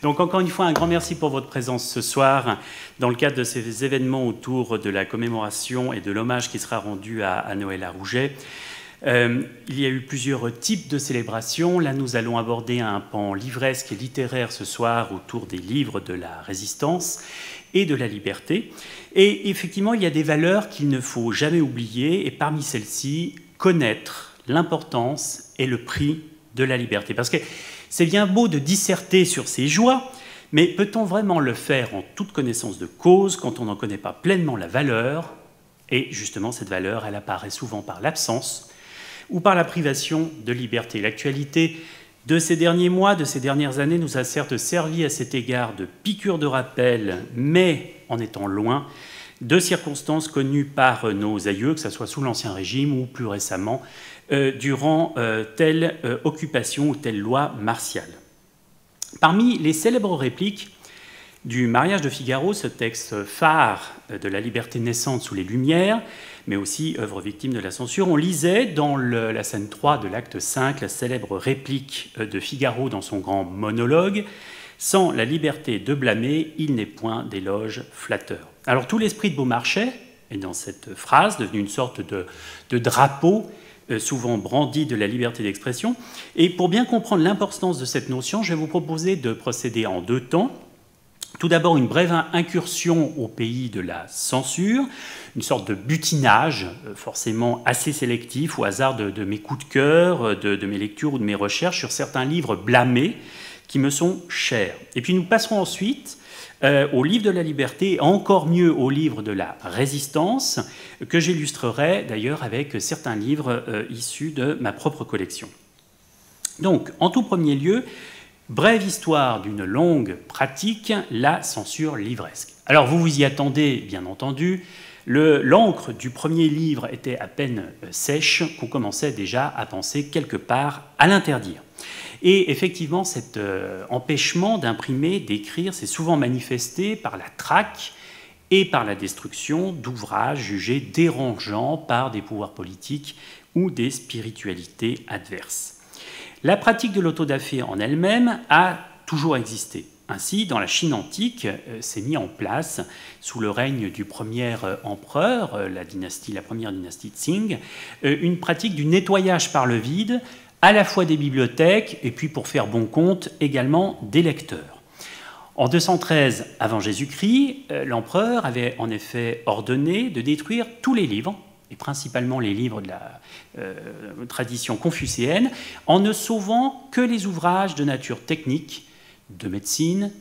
Donc encore une fois, un grand merci pour votre présence ce soir dans le cadre de ces événements autour de la commémoration et de l'hommage qui sera rendu à Noëlla Rouget. Il y a eu plusieurs types de célébrations. Là, nous allons aborder un pan livresque et littéraire ce soir autour des livres de la Résistance et de la liberté. Et effectivement, il y a des valeurs qu'il ne faut jamais oublier, et parmi celles-ci, connaître l'importance et le prix de la liberté. Parce que c'est bien beau de disserter sur ses joies, mais peut-on vraiment le faire en toute connaissance de cause quand on n'en connaît pas pleinement la valeur? Et justement, cette valeur, elle apparaît souvent par l'absence ou par la privation de liberté. L'actualité de ces derniers mois, de ces dernières années, nous a certes servi à cet égard de piqûre de rappel, mais en étant loin de circonstances connues par nos aïeux, que ce soit sous l'Ancien Régime ou plus récemment durant telle occupation ou telle loi martiale. Parmi les célèbres répliques du Mariage de Figaro, ce texte phare de la liberté naissante sous les Lumières, mais aussi œuvre victime de la censure, on lisait dans la scène 3 de l'acte 5 la célèbre réplique de Figaro dans son grand monologue « Sans la liberté de blâmer, il n'est point d'éloge flatteur ». Alors tout l'esprit de Beaumarchais est dans cette phrase, devenue une sorte de drapeau souvent brandi de la liberté d'expression. Et pour bien comprendre l'importance de cette notion, je vais vous proposer de procéder en deux temps. Tout d'abord, une brève incursion au pays de la censure, une sorte de butinage forcément assez sélectif au hasard de mes coups de cœur, de mes lectures ou de mes recherches sur certains livres blâmés qui me sont chers. Et puis nous passerons ensuite au livre de la liberté, et encore mieux au livre de la résistance, que j'illustrerai d'ailleurs avec certains livres issus de ma propre collection. Donc, en tout premier lieu, brève histoire d'une longue pratique, la censure livresque. Alors vous vous y attendez, bien entendu. L'encre du premier livre était à peine sèche qu'on commençait déjà à penser quelque part à l'interdire. Et effectivement, cet empêchement d'imprimer, d'écrire, s'est souvent manifesté par la traque et par la destruction d'ouvrages jugés dérangeants par des pouvoirs politiques ou des spiritualités adverses. La pratique de l'autodafé en elle-même a toujours existé. Ainsi, dans la Chine antique, s'est mis en place, sous le règne du premier empereur, la première dynastie Qing, une pratique du nettoyage par le vide, à la fois des bibliothèques et puis, pour faire bon compte, également des lecteurs. En 213 avant Jésus-Christ, l'empereur avait en effet ordonné de détruire tous les livres, et principalement les livres de la tradition confucéenne, en ne sauvant que les ouvrages de nature technique, de médecine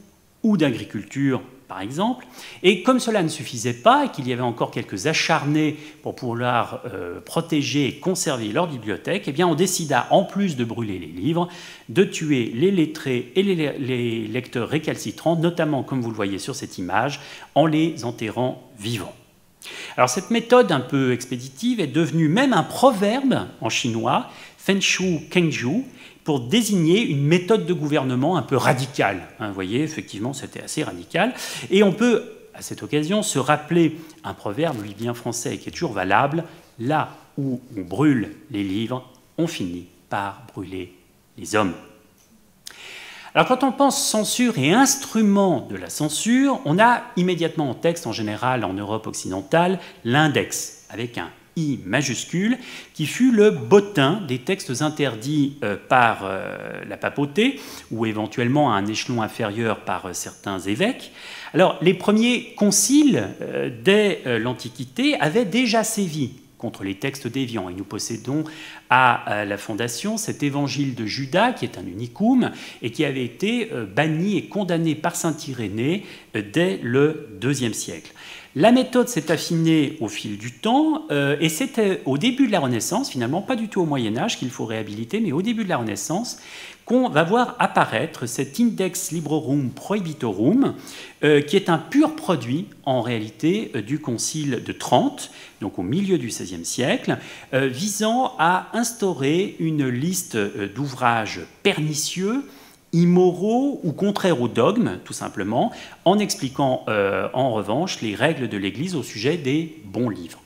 ou d'agriculture, par exemple. Et comme cela ne suffisait pas, et qu'il y avait encore quelques acharnés pour pouvoir protéger et conserver leur bibliothèque, eh bien on décida, en plus de brûler les livres, de tuer les lettrés et les lecteurs récalcitrants, notamment, comme vous le voyez sur cette image, en les enterrant vivants. Alors cette méthode un peu expéditive est devenue même un proverbe en chinois, Fenshu Kengju, pour désigner une méthode de gouvernement un peu radicale. Vous voyez, effectivement, c'était assez radical. Et on peut, à cette occasion, se rappeler un proverbe, lui bien français et qui est toujours valable, « Là où on brûle les livres, on finit par brûler les hommes ». Alors quand on pense censure et instrument de la censure, on a immédiatement en texte, en général en Europe occidentale, l'index, avec un I majuscule, qui fut le bottin des textes interdits par la papauté, ou éventuellement à un échelon inférieur par certains évêques. Alors les premiers conciles dès l'Antiquité avaient déjà sévi contre les textes déviants. Et nous possédons à la Fondation cet évangile de Judas, qui est un unicum, et qui avait été banni et condamné par saint Irénée dès le IIe siècle. La méthode s'est affinée au fil du temps, et c'était au début de la Renaissance, finalement pas du tout au Moyen-Âge qu'il faut réhabiliter, mais au début de la Renaissance, qu'on va voir apparaître cet Index Librorum Prohibitorum, qui est un pur produit, en réalité, du Concile de Trente, donc au milieu du XVIe siècle, visant à instaurer une liste d'ouvrages pernicieux, immoraux ou contraires au dogme, tout simplement, en expliquant en revanche les règles de l'Église au sujet des bons livres.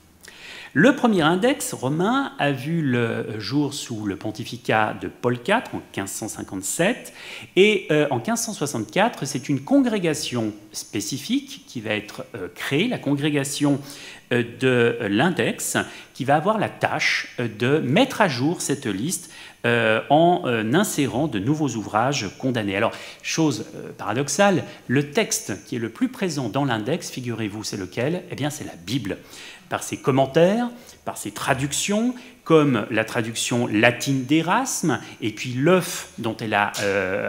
Le premier index romain a vu le jour sous le pontificat de Paul IV en 1557, et en 1564, c'est une congrégation spécifique qui va être créée, la congrégation de l'index, qui va avoir la tâche de mettre à jour cette liste en insérant de nouveaux ouvrages condamnés. Alors, chose paradoxale, le texte qui est le plus présent dans l'index, figurez-vous, c'est lequel? Eh bien, c'est la Bible. Par ses commentaires, par ses traductions, comme la traduction latine d'Erasme, et puis l'œuf dont elle a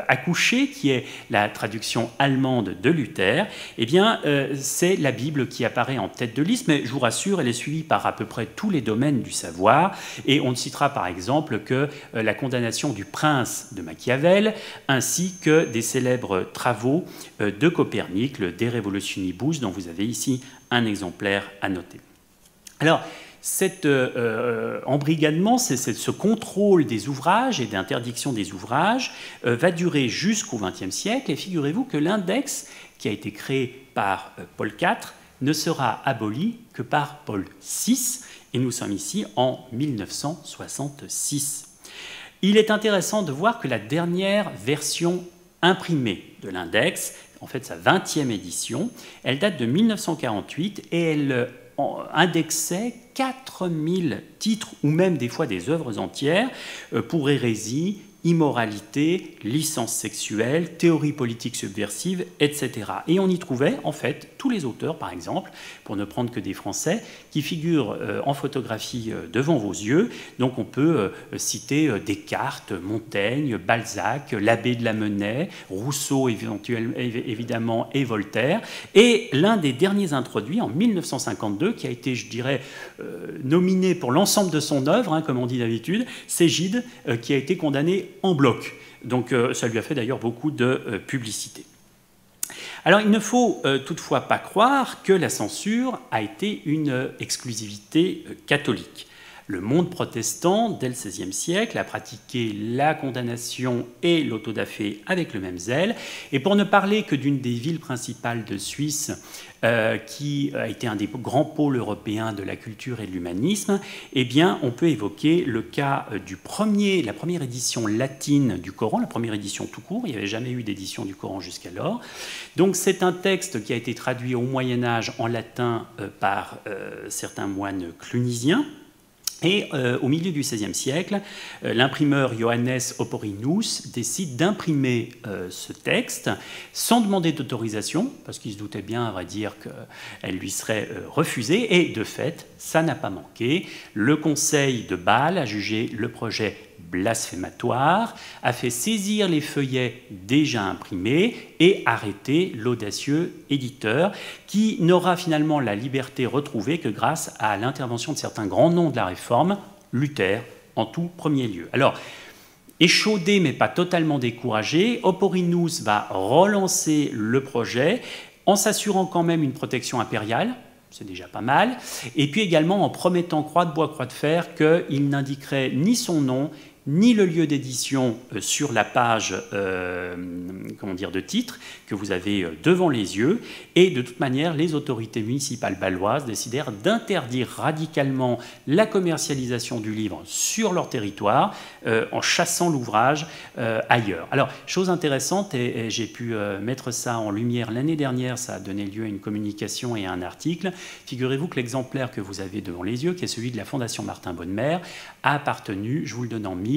accouché, qui est la traduction allemande de Luther, eh bien, c'est la Bible qui apparaît en tête de liste, mais je vous rassure, elle est suivie par à peu près tous les domaines du savoir, et on ne citera par exemple que la condamnation du prince de Machiavel, ainsi que des célèbres travaux de Copernic, le De Revolutionibus, dont vous avez ici un exemplaire à noter. Alors, cet embrigadement, ce contrôle des ouvrages et d'interdiction des ouvrages va durer jusqu'au XXe siècle. Et figurez-vous que l'index qui a été créé par Paul IV ne sera aboli que par Paul VI. Et nous sommes ici en 1966. Il est intéressant de voir que la dernière version imprimée de l'index, en fait sa 20e édition, elle date de 1948 et elle indexait 4000 titres ou même des fois des œuvres entières pour hérésie, immoralité, licence sexuelle, théorie politique subversive, etc. Et on y trouvait en fait tous les auteurs, par exemple, pour ne prendre que des Français, qui figurent en photographie devant vos yeux. Donc on peut citer Descartes, Montaigne, Balzac, l'abbé de Lamennais, Rousseau évidemment et Voltaire. Et l'un des derniers introduits en 1952, qui a été, je dirais, nominé pour l'ensemble de son œuvre, hein, comme on dit d'habitude, c'est Gide, qui a été condamné en bloc. Donc ça lui a fait d'ailleurs beaucoup de publicité. Alors il ne faut toutefois pas croire que la censure a été une exclusivité catholique. Le monde protestant, dès le XVIe siècle, a pratiqué la condamnation et l'autodafé avec le même zèle. Et pour ne parler que d'une des villes principales de Suisse, qui a été un des grands pôles européens de la culture et de l'humanisme, eh bien, on peut évoquer le cas la première édition latine du Coran, la première édition tout court. Il n'y avait jamais eu d'édition du Coran jusqu'alors. Donc c'est un texte qui a été traduit au Moyen-Âge en latin par certains moines clunisiens. Et au milieu du XVIe siècle, l'imprimeur Johannes Oporinus décide d'imprimer ce texte sans demander d'autorisation, parce qu'il se doutait bien, à vrai dire, qu'elle lui serait refusée. Et de fait, ça n'a pas manqué. Le Conseil de Bâle a jugé le projet blasphématoire, a fait saisir les feuillets déjà imprimés et arrêté l'audacieux éditeur, qui n'aura finalement la liberté retrouvée que grâce à l'intervention de certains grands noms de la Réforme, Luther en tout premier lieu. Alors, échaudé mais pas totalement découragé, Oporinus va relancer le projet en s'assurant quand même une protection impériale, c'est déjà pas mal, et puis également en promettant croix de bois, croix de fer qu'il n'indiquerait ni son nom, ni le lieu d'édition sur la page de titre que vous avez devant les yeux. Et de toute manière, les autorités municipales bâloises décidèrent d'interdire radicalement la commercialisation du livre sur leur territoire en chassant l'ouvrage ailleurs. Alors, chose intéressante, et j'ai pu mettre ça en lumière l'année dernière, ça a donné lieu à une communication et à un article. Figurez-vous que l'exemplaire que vous avez devant les yeux, qui est celui de la Fondation Martin Bonnemer, a appartenu, je vous le donne en mille,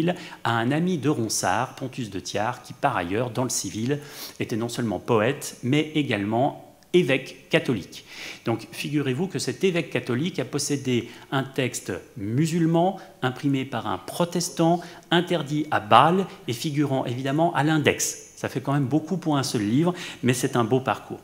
à un ami de Ronsard, Pontus de Thiard, qui par ailleurs, dans le civil, était non seulement poète, mais également évêque catholique. Donc figurez-vous que cet évêque catholique a possédé un texte musulman, imprimé par un protestant, interdit à Bâle et figurant évidemment à l'index. Ça fait quand même beaucoup pour un seul livre, mais c'est un beau parcours.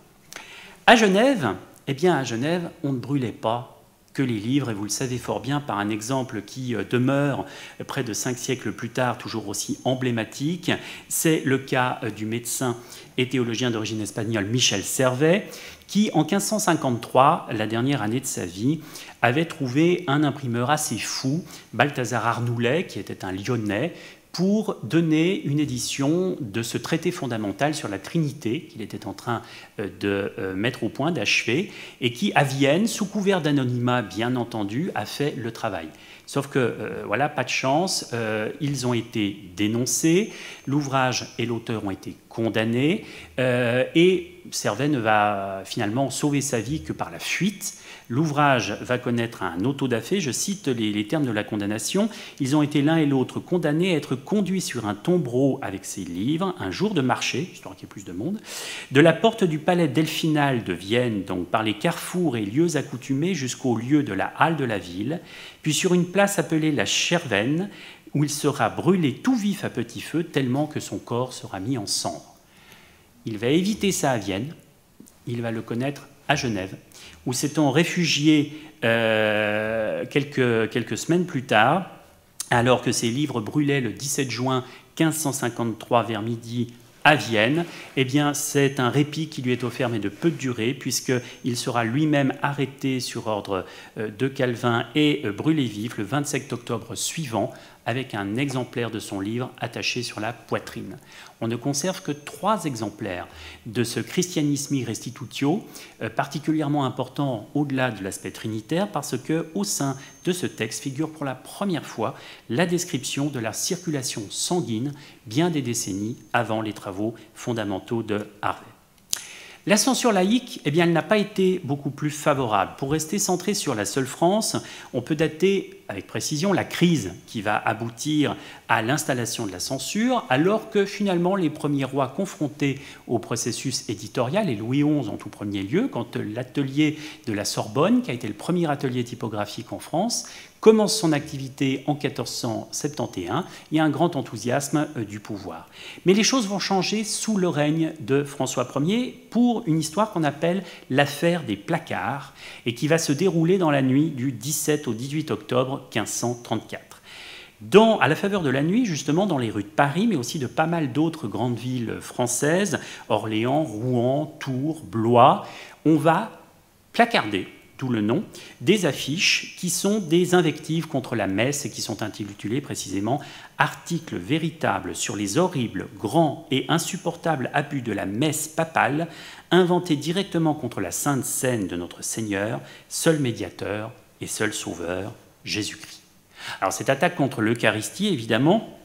À Genève, eh bien à Genève, on ne brûlait pas que les livres, et vous le savez fort bien par un exemple qui demeure près de 5 siècles plus tard, toujours aussi emblématique, c'est le cas du médecin et théologien d'origine espagnole Michel Servet, qui en 1553, la dernière année de sa vie, avait trouvé un imprimeur assez fou, Balthazar Arnoulet, qui était un Lyonnais, pour donner une édition de ce traité fondamental sur la Trinité qu'il était en train de mettre au point, d'achever, et qui, à Vienne, sous couvert d'anonymat bien entendu, a fait le travail. Sauf que, voilà, pas de chance, ils ont été dénoncés, l'ouvrage et l'auteur ont été condamnés, et Servet ne va finalement sauver sa vie que par la fuite. L'ouvrage va connaître un auto-da-fé, je cite les termes de la condamnation. Ils ont été l'un et l'autre condamnés à être conduits sur un tombereau avec ces livres, un jour de marché, histoire qu'il y ait plus de monde, de la porte du palais Delphinal de Vienne, donc par les carrefours et lieux accoutumés jusqu'au lieu de la halle de la ville, puis sur une place appelée la Chervenne, où il sera brûlé tout vif à petit feu, tellement que son corps sera mis en cendres. Il va éviter ça à Vienne, il va le connaître à Genève, où s'étant réfugié quelques semaines plus tard, alors que ses livres brûlaient le 17 juin 1553 vers midi à Vienne, eh bien, c'est un répit qui lui est offert, mais de peu de durée, puisqu'il sera lui-même arrêté sur ordre de Calvin et brûlé vif le 27 octobre suivant, avec un exemplaire de son livre attaché sur la poitrine. On ne conserve que 3 exemplaires de ce Christianismi Restitutio, particulièrement important au-delà de l'aspect trinitaire, parce qu'au sein de ce texte figure pour la première fois la description de la circulation sanguine bien des décennies avant les travaux fondamentaux de Harvey. La censure laïque, eh bien, elle n'a pas été beaucoup plus favorable. Pour rester centré sur la seule France, on peut dater avec précision la crise qui va aboutir à l'installation de la censure, alors que finalement les premiers rois confrontés au processus éditorial, et Louis XI en tout premier lieu, quand l'atelier de la Sorbonne, qui a été le premier atelier typographique en France, commence son activité en 1471, il y a un grand enthousiasme du pouvoir. Mais les choses vont changer sous le règne de François Ier pour une histoire qu'on appelle l'affaire des placards et qui va se dérouler dans la nuit du 17 au 18 octobre 1534. À la faveur de la nuit, justement, dans les rues de Paris, mais aussi de pas mal d'autres grandes villes françaises, Orléans, Rouen, Tours, Blois, on va placarder, d'où le nom, des affiches qui sont des invectives contre la messe et qui sont intitulées précisément « Articles véritables sur les horribles, grands et insupportables abus de la messe papale, inventés directement contre la sainte scène de notre Seigneur, seul médiateur et seul sauveur, Jésus-Christ ». Alors cette attaque contre l'Eucharistie, évidemment,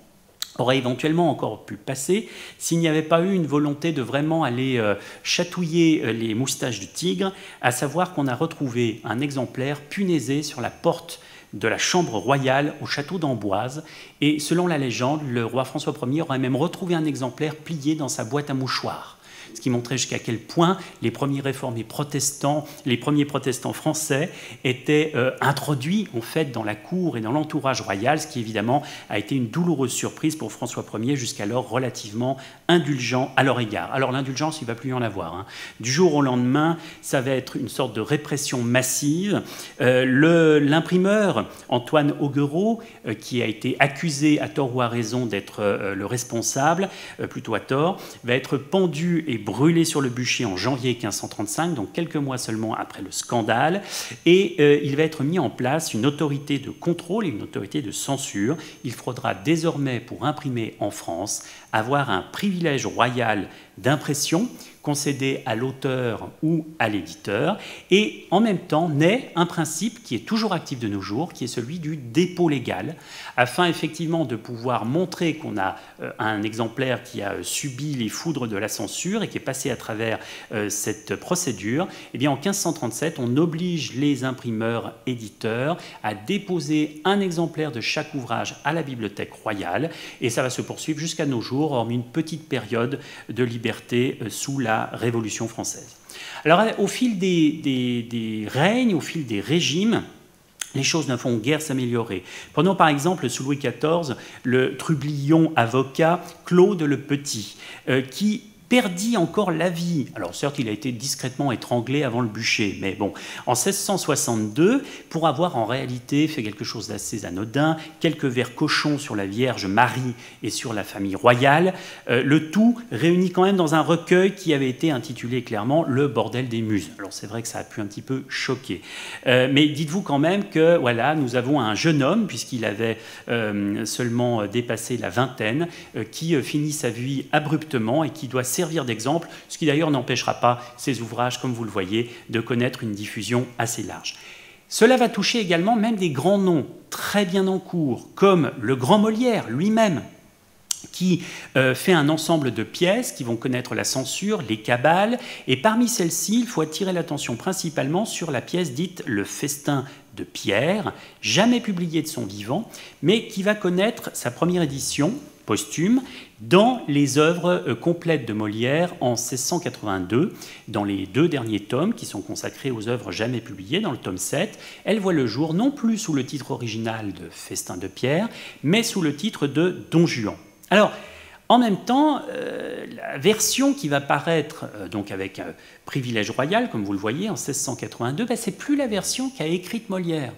aurait éventuellement encore pu passer s'il n'y avait pas eu une volonté de vraiment aller chatouiller les moustaches du tigre, à savoir qu'on a retrouvé un exemplaire punaisé sur la porte de la chambre royale au château d'Amboise, et selon la légende, le roi François Ier aurait même retrouvé un exemplaire plié dans sa boîte à mouchoirs. Ce qui montrait jusqu'à quel point les premiers réformés protestants, les premiers protestants français étaient introduits en fait dans la cour et dans l'entourage royal, ce qui évidemment a été une douloureuse surprise pour François Ier, jusqu'alors relativement indulgent à leur égard. Alors l'indulgence, il ne va plus y en avoir, hein. Du jour au lendemain, ça va être une sorte de répression massive. L'imprimeur Antoine Auguereau, qui a été accusé à tort ou à raison d'être le responsable, plutôt à tort, va être pendu et brûlé sur le bûcher en janvier 1535, donc quelques mois seulement après le scandale, et il va être mis en place une autorité de contrôle et une autorité de censure. Il faudra désormais, pour imprimer en France, avoir un privilège royal d'impression concédé à l'auteur ou à l'éditeur, et en même temps naît un principe qui est toujours actif de nos jours, qui est celui du dépôt légal, afin effectivement de pouvoir montrer qu'on a un exemplaire qui a subi les foudres de la censure et qui est passé à travers cette procédure. Eh bien, en 1537, on oblige les imprimeurs éditeurs à déposer un exemplaire de chaque ouvrage à la Bibliothèque royale, et ça va se poursuivre jusqu'à nos jours, hormis une petite période de liberté sous la Révolution française. Alors, au fil des règnes, au fil des régimes, les choses ne font guère s'améliorer. Prenons par exemple sous Louis XIV le trublion avocat Claude le Petit, qui perdit encore la vie. Alors certes, il a été discrètement étranglé avant le bûcher, mais bon, en 1662, pour avoir en réalité fait quelque chose d'assez anodin, quelques vers cochons sur la Vierge Marie et sur la famille royale, le tout réuni quand même dans un recueil qui avait été intitulé clairement « Le bordel des muses ». Alors c'est vrai que ça a pu un petit peu choquer. Mais dites-vous quand même que voilà, nous avons un jeune homme, puisqu'il avait seulement dépassé la vingtaine, qui finit sa vie abruptement et qui doit servir d'exemple, ce qui d'ailleurs n'empêchera pas ses ouvrages, comme vous le voyez, de connaître une diffusion assez large. Cela va toucher également même des grands noms très bien en cours, comme le grand Molière lui-même, qui fait un ensemble de pièces qui vont connaître la censure, les cabales, et parmi celles-ci, il faut attirer l'attention principalement sur la pièce dite « Le festin de Pierre », jamais publiée de son vivant, mais qui va connaître sa première édition posthume dans les œuvres complètes de Molière en 1682, dans les 2 derniers tomes qui sont consacrés aux œuvres jamais publiées, dans le tome 7. Elle voit le jour non plus sous le titre original de Festin de Pierre, mais sous le titre de Don Juan. Alors, en même temps, la version qui va paraître donc avec Privilège royal, comme vous le voyez, en 1682, ben, c'est plus la version qu'a écrite Molière.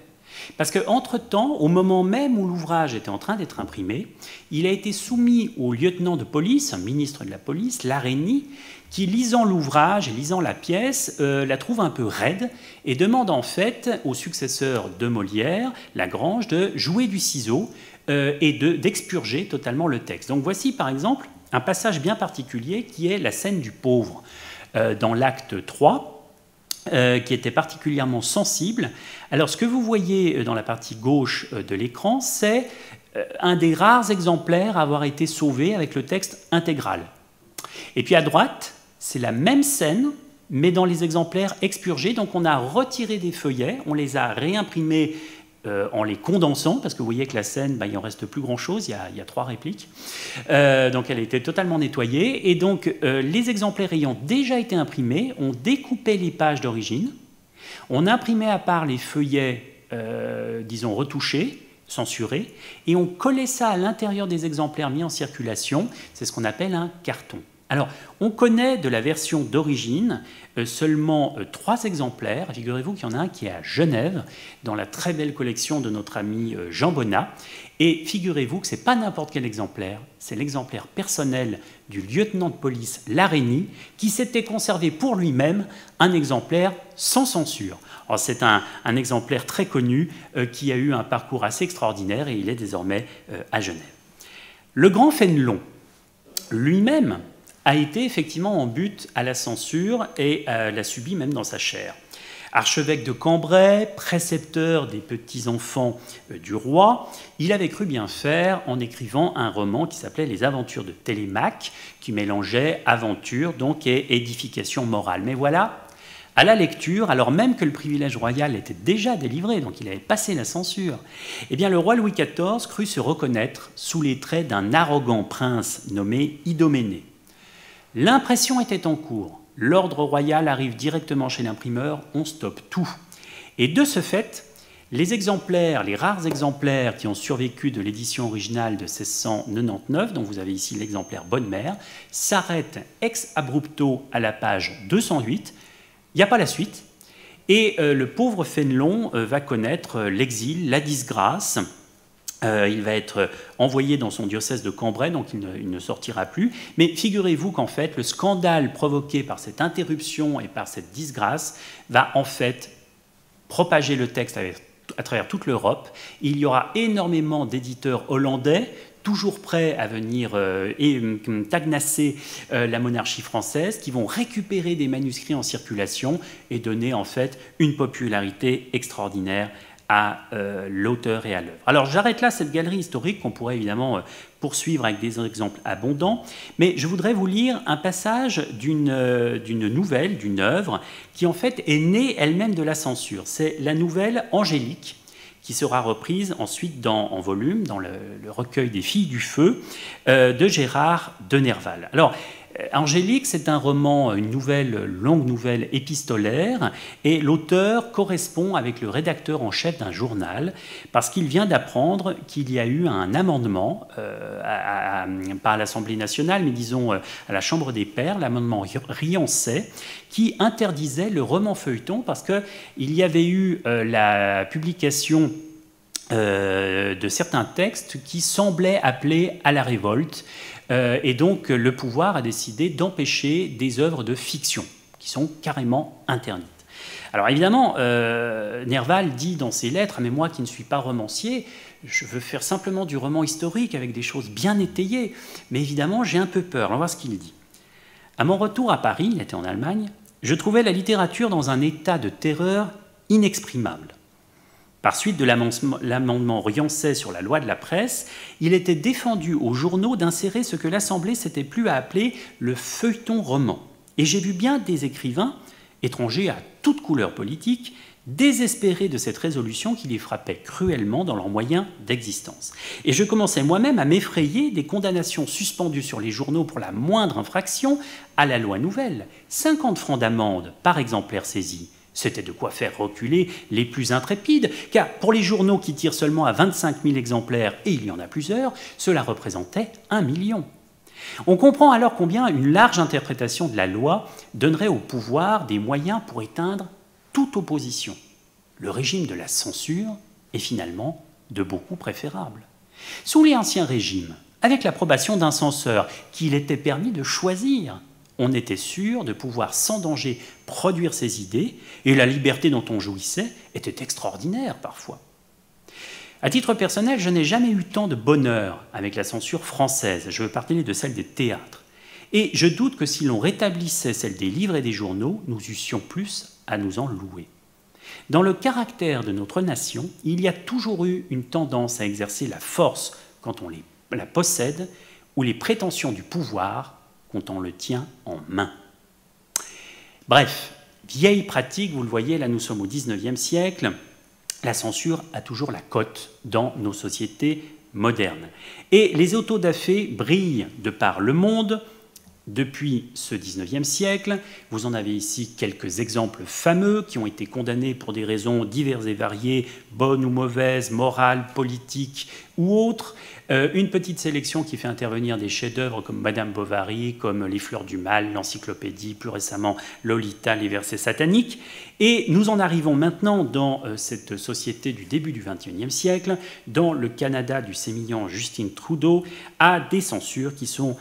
Parce qu'entre-temps, au moment même où l'ouvrage était en train d'être imprimé, il a été soumis au lieutenant de police, un ministre de la police, Larénie, qui, lisant l'ouvrage et lisant la pièce, la trouve un peu raide et demande en fait au successeur de Molière, Lagrange, de jouer du ciseau et d'expurger totalement le texte. Donc voici par exemple un passage bien particulier qui est la scène du pauvre dans l'acte 3, qui était particulièrement sensible. Alors ce que vous voyez dans la partie gauche de l'écran, c'est un des rares exemplaires à avoir été sauvé avec le texte intégral. Et puis à droite, c'est la même scène, mais dans les exemplaires expurgés. Donc on a retiré des feuillets, on les a réimprimés en les condensant, parce que vous voyez que la scène, il n'en reste plus grand-chose, il y a 3 répliques. Donc elle a été totalement nettoyée. Et donc les exemplaires ayant déjà été imprimés, on découpait les pages d'origine, on imprimait à part les feuillets, disons, retouchés, censurés, et on collait ça à l'intérieur des exemplaires mis en circulation. C'est ce qu'on appelle un carton. Alors, on connaît de la version d'origine seulement 3 exemplaires. Figurez-vous qu'il y en a un qui est à Genève, dans la très belle collection de notre ami Jean Bonnat. Et figurez-vous que ce n'est pas n'importe quel exemplaire, c'est l'exemplaire personnel du lieutenant de police Larénie, qui s'était conservé pour lui-même un exemplaire sans censure. C'est un exemplaire très connu qui a eu un parcours assez extraordinaire et il est désormais à Genève. Le grand Fénelon, lui-même, a été effectivement en butte à la censure et l'a subi même dans sa chair. Archevêque de Cambrai, précepteur des petits-enfants du roi, il avait cru bien faire en écrivant un roman qui s'appelait « Les aventures de Télémaque », qui mélangeait aventure donc, et édification morale. Mais voilà, à la lecture, alors même que le privilège royal était déjà délivré, donc il avait passé la censure, eh bien le roi Louis XIV crut se reconnaître sous les traits d'un arrogant prince nommé Idoménée. L'impression était en cours. L'ordre royal arrive directement chez l'imprimeur, on stoppe tout. Et de ce fait, les exemplaires, les rares exemplaires qui ont survécu de l'édition originale de 1699, dont vous avez ici l'exemplaire Bonne-Mère, s'arrêtent ex abrupto à la page 208. Il n'y a pas la suite. Et le pauvre Fénelon va connaître l'exil, la disgrâce. Il va être envoyé dans son diocèse de Cambrai, donc il ne sortira plus. Mais figurez-vous qu'en fait, le scandale provoqué par cette interruption et par cette disgrâce va en fait propager le texte à travers toute l'Europe. Il y aura énormément d'éditeurs hollandais, toujours prêts à venir tagnasser la monarchie française, qui vont récupérer des manuscrits en circulation et donner en fait une popularité extraordinaire à l'auteur et à l'œuvre. Alors j'arrête là cette galerie historique qu'on pourrait évidemment poursuivre avec des exemples abondants, mais je voudrais vous lire un passage d'une nouvelle, d'une œuvre, qui en fait est née elle-même de la censure. C'est la nouvelle Angélique, qui sera reprise ensuite en volume, dans le recueil des Filles du Feu, de Gérard de Nerval. Alors, Angélique, c'est un roman, une longue nouvelle épistolaire, et l'auteur correspond avec le rédacteur en chef d'un journal, parce qu'il vient d'apprendre qu'il y a eu un amendement, pas à l'Assemblée nationale, mais disons à la Chambre des Pairs, l'amendement Riancet, qui interdisait le roman feuilleton, parce qu'il y avait eu la publication de certains textes qui semblaient appeler à la révolte, et donc le pouvoir a décidé d'empêcher des œuvres de fiction qui sont carrément interdites. Alors évidemment, Nerval dit dans ses lettres « Mais moi qui ne suis pas romancier, je veux faire simplement du roman historique avec des choses bien étayées, mais évidemment j'ai un peu peur. » On va voir ce qu'il dit. « À mon retour à Paris, il était en Allemagne, je trouvais la littérature dans un état de terreur inexprimable. Par suite de l'amendement Riancet sur la loi de la presse, il était défendu aux journaux d'insérer ce que l'Assemblée s'était plu à appeler le feuilleton roman. Et j'ai vu bien des écrivains, étrangers à toute couleur politique, désespérés de cette résolution qui les frappait cruellement dans leurs moyens d'existence. Et je commençais moi-même à m'effrayer des condamnations suspendues sur les journaux pour la moindre infraction à la loi nouvelle. 50 francs d'amende par exemplaire saisi. C'était de quoi faire reculer les plus intrépides, car pour les journaux qui tirent seulement à 25 000 exemplaires, et il y en a plusieurs, cela représentait 1 million. On comprend alors combien une large interprétation de la loi donnerait au pouvoir des moyens pour éteindre toute opposition. Le régime de la censure est finalement de beaucoup préférable. Sous l'Ancien Régime, avec l'approbation d'un censeur qu'il était permis de choisir, on était sûr de pouvoir sans danger produire ses idées, et la liberté dont on jouissait était extraordinaire parfois. À titre personnel, je n'ai jamais eu tant de bonheur avec la censure française, je veux parler de celle des théâtres, et je doute que si l'on rétablissait celle des livres et des journaux, nous eussions plus à nous en louer. Dans le caractère de notre nation, il y a toujours eu une tendance à exercer la force quand on la possède, ou les prétentions du pouvoir quand on le tient en main. Bref, vieille pratique, vous le voyez, là nous sommes au XIXe siècle, la censure a toujours la cote dans nos sociétés modernes. Et les autodafés brillent de par le monde depuis ce XIXe siècle. Vous en avez ici quelques exemples fameux qui ont été condamnés pour des raisons diverses et variées, bonnes ou mauvaises, morales, politiques ou autres. Une petite sélection qui fait intervenir des chefs-d'œuvre comme Madame Bovary, comme Les Fleurs du Mal, l'Encyclopédie, plus récemment Lolita, les versets sataniques. Et nous en arrivons maintenant dans cette société du début du XXIe siècle, dans le Canada du sémillant Justin Trudeau, à des censures qui sont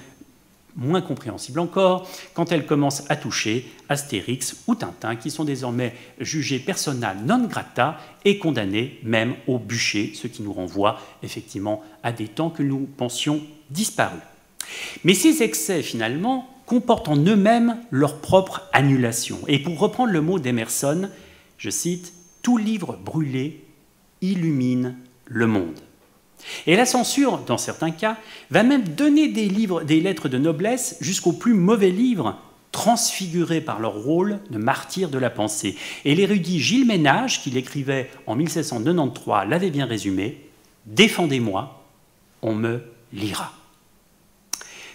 moins compréhensibles encore quand elles commencent à toucher Astérix ou Tintin, qui sont désormais jugés persona non grata et condamnés même au bûcher, ce qui nous renvoie effectivement à des temps que nous pensions disparus. Mais ces excès, finalement, comportent en eux-mêmes leur propre annulation. Et pour reprendre le mot d'Emerson, je cite, « Tout livre brûlé illumine le monde ». Et la censure, dans certains cas, va même donner des lettres de noblesse jusqu'aux plus mauvais livres, transfigurés par leur rôle de martyrs de la pensée. Et l'érudit Gilles Ménage, qui l'écrivait en 1793, l'avait bien résumé, « Défendez-moi, on me lira ».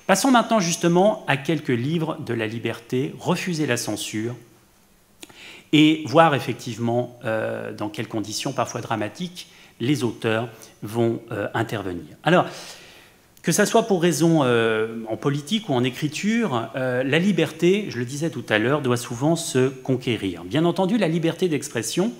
Passons maintenant justement à quelques livres de la liberté, refuser la censure, et voir effectivement dans quelles conditions, parfois dramatiques, les auteurs vont intervenir. Alors, que ce soit pour raison en politique ou en écriture, la liberté, je le disais tout à l'heure, doit souvent se conquérir. Bien entendu, la liberté d'expression,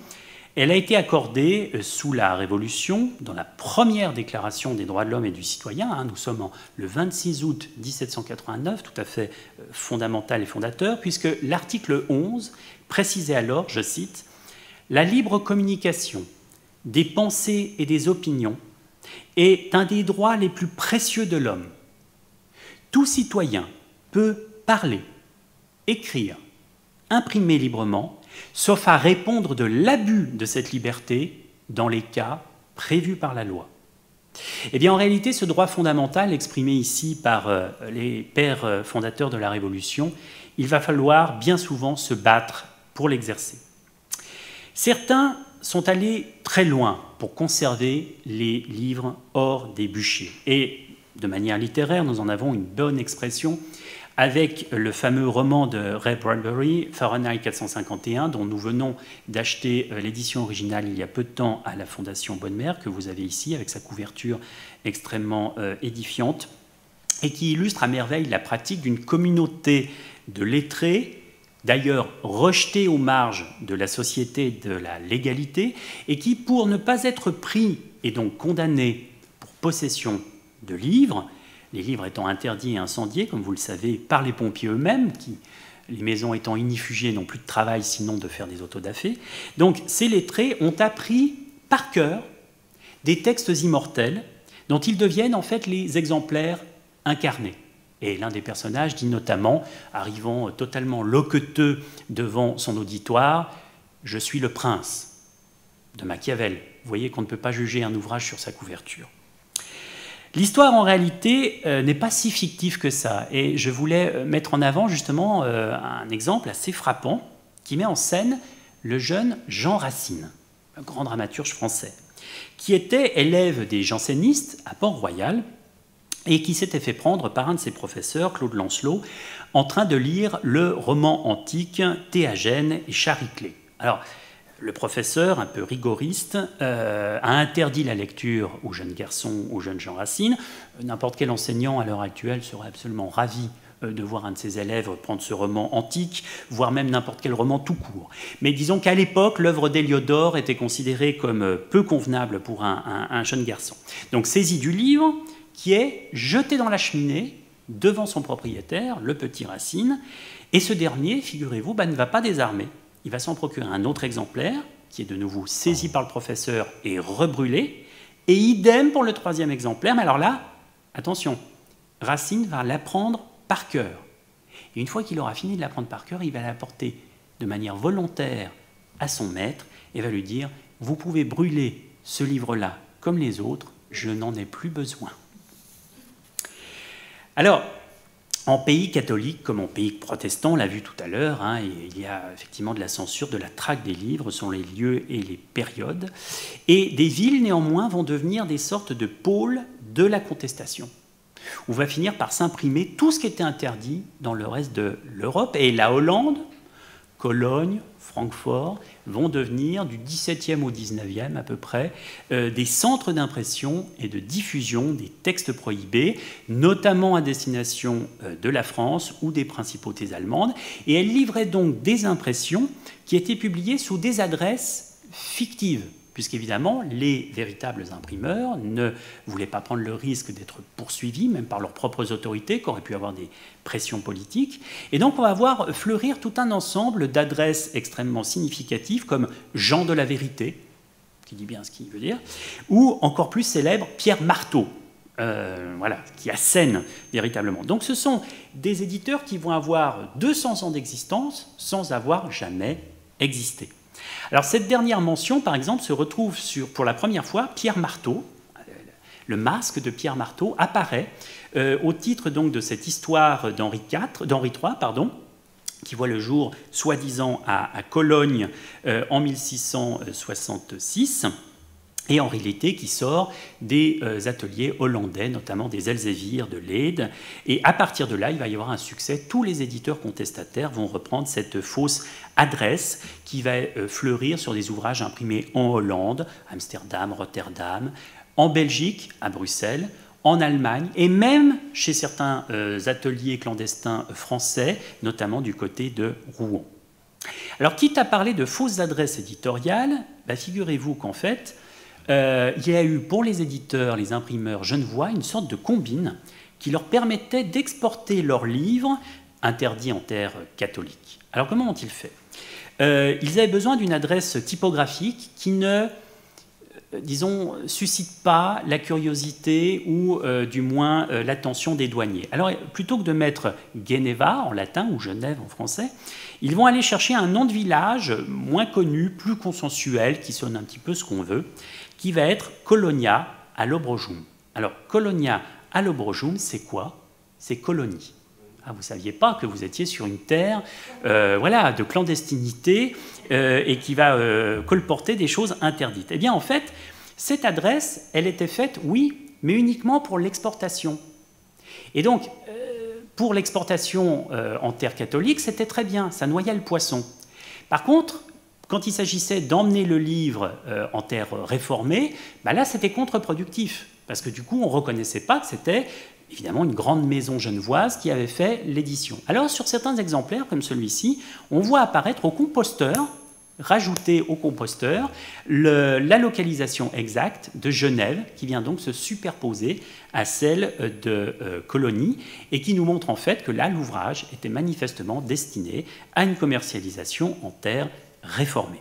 elle a été accordée sous la Révolution, dans la première déclaration des droits de l'homme et du citoyen. Nous sommes le 26 août 1789, tout à fait fondamental et fondateur, puisque l'article 11 précisait alors, je cite, « La libre communication des pensées et des opinions est un des droits les plus précieux de l'homme. Tout citoyen peut parler, écrire, imprimer librement, sauf à répondre de l'abus de cette liberté dans les cas prévus par la loi. » Eh bien, en réalité, ce droit fondamental exprimé ici par les pères fondateurs de la Révolution, il va falloir bien souvent se battre pour l'exercer. Certains sont allés très loin pour conserver les livres hors des bûchers. Et de manière littéraire, nous en avons une bonne expression avec le fameux roman de Ray Bradbury, Fahrenheit 451, dont nous venons d'acheter l'édition originale il y a peu de temps à la Fondation Bonne Mère, que vous avez ici, avec sa couverture extrêmement édifiante, et qui illustre à merveille la pratique d'une communauté de lettrés, d'ailleurs rejetés aux marges de la société de la légalité, et qui, pour ne pas être pris et donc condamnés pour possession de livres, les livres étant interdits et incendiés, comme vous le savez, par les pompiers eux-mêmes, qui, les maisons étant inifugées, n'ont plus de travail sinon de faire des autodafés. Donc ces lettrés ont appris par cœur des textes immortels dont ils deviennent en fait les exemplaires incarnés. Et l'un des personnages dit notamment, arrivant totalement loqueteux devant son auditoire, « Je suis le prince » de Machiavel. Vous voyez qu'on ne peut pas juger un ouvrage sur sa couverture. L'histoire, en réalité, n'est pas si fictive que ça. Et je voulais mettre en avant, justement, un exemple assez frappant qui met en scène le jeune Jean Racine, un grand dramaturge français, qui était élève des jansénistes à Port-Royal et qui s'était fait prendre par un de ses professeurs, Claude Lancelot, en train de lire le roman antique Théagène et Chariclée. Alors, le professeur, un peu rigoriste, a interdit la lecture aux jeunes garçons, aux jeunes Jean Racine. N'importe quel enseignant à l'heure actuelle serait absolument ravi de voir un de ses élèves prendre ce roman antique, voire même n'importe quel roman tout court. Mais disons qu'à l'époque, l'œuvre d'Héliodore était considérée comme peu convenable pour un jeune garçon. Donc saisie du livre, qui est jeté dans la cheminée devant son propriétaire, le petit Racine, et ce dernier, figurez-vous, ne va pas désarmer. Il va s'en procurer un autre exemplaire, qui est de nouveau saisi par le professeur et rebrûlé, et idem pour le troisième exemplaire. Mais alors là, attention, Racine va l'apprendre par cœur. Et une fois qu'il aura fini de l'apprendre par cœur, il va l'apporter de manière volontaire à son maître et va lui dire « Vous pouvez brûler ce livre-là comme les autres, je n'en ai plus besoin. » Alors, en pays catholique comme en pays protestant, on l'a vu tout à l'heure, il y a effectivement de la censure, de la traque des livres sur les lieux et les périodes. Et des villes, néanmoins, vont devenir des sortes de pôles de la contestation. On va finir par s'imprimer tout ce qui était interdit dans le reste de l'Europe. Et la Hollande, Cologne, Francfort, vont devenir du XVIIe au XIXe à peu près des centres d'impression et de diffusion des textes prohibés, notamment à destination de la France ou des principautés allemandes. Et elles livraient donc des impressions qui étaient publiées sous des adresses fictives, puisqu'évidemment, les véritables imprimeurs ne voulaient pas prendre le risque d'être poursuivis, même par leurs propres autorités, qui auraient pu avoir des pressions politiques. Et donc, on va voir fleurir tout un ensemble d'adresses extrêmement significatives, comme Jean de la Vérité, qui dit bien ce qu'il veut dire, ou encore plus célèbre, Pierre Marteau, voilà, qui assène véritablement. Donc, ce sont des éditeurs qui vont avoir 200 ans d'existence sans avoir jamais existé. Alors cette dernière mention, par exemple, se retrouve pour la première fois, Pierre Marteau, le masque de Pierre Marteau apparaît au titre donc de cette histoire d'Henri III, qui voit le jour soi-disant à Cologne en 1666, et Henri Lété qui sort des ateliers hollandais, notamment des Elzévirs de Leyde. Et à partir de là, il va y avoir un succès. Tous les éditeurs contestataires vont reprendre cette fausse adresse qui va fleurir sur des ouvrages imprimés en Hollande, Amsterdam, Rotterdam, en Belgique, à Bruxelles, en Allemagne, et même chez certains ateliers clandestins français, notamment du côté de Rouen. Alors, quitte à parler de fausses adresses éditoriales, figurez-vous qu'en fait, il y a eu pour les éditeurs, les imprimeurs genevois, une sorte de combine qui leur permettait d'exporter leurs livres interdits en terre catholique. Alors comment ont-ils fait? Ils avaient besoin d'une adresse typographique qui ne, disons, suscite pas la curiosité ou du moins l'attention des douaniers. Alors plutôt que de mettre Geneva en latin ou Genève en français, ils vont aller chercher un nom de village moins connu, plus consensuel, qui sonne un petit peu ce qu'on veut, qui va être Colonia à Lobrojum. Alors, Colonia à Lobrojum, c'est quoi? C'est colonie. Vous ne saviez pas que vous étiez sur une terre voilà, de clandestinité et qui va colporter des choses interdites. Eh bien, en fait, cette adresse, elle était faite, oui, mais uniquement pour l'exportation. Et donc, pour l'exportation en terre catholique, c'était très bien, ça noyait le poisson. Par contre, quand il s'agissait d'emmener le livre en terre réformée, bah là c'était contre-productif, parce que du coup on ne reconnaissait pas que c'était évidemment une grande maison genevoise qui avait fait l'édition. Alors sur certains exemplaires comme celui-ci, on voit apparaître au composteur, rajouter au composteur la localisation exacte de Genève, qui vient donc se superposer à celle de Colonie, et qui nous montre en fait que là, l'ouvrage était manifestement destiné à une commercialisation en terre réformée.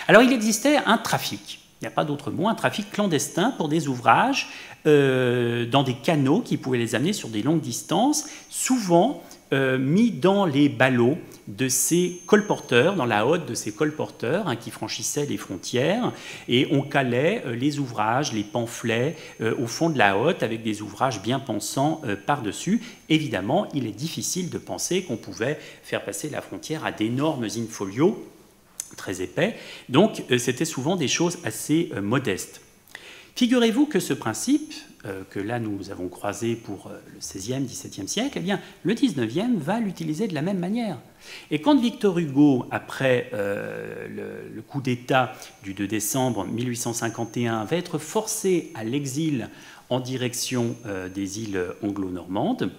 Alors il existait un trafic, il n'y a pas d'autre mot, un trafic clandestin pour des ouvrages dans des canaux qui pouvaient les amener sur des longues distances, souvent mis dans les ballots de ces colporteurs, dans la hotte de ces colporteurs qui franchissaient les frontières, et on calait les ouvrages, les pamphlets au fond de la hotte avec des ouvrages bien pensants par-dessus. Évidemment, il est difficile de penser qu'on pouvait faire passer la frontière à d'énormes in-folios très épais, donc c'était souvent des choses assez modestes. Figurez-vous que ce principe, que là nous avons croisé pour le XVIe, XVIIe siècle, eh bien, le XIXe va l'utiliser de la même manière. Et quand Victor Hugo, après le coup d'État du 2 décembre 1851, va être forcé à l'exil en direction des îles anglo-normandes,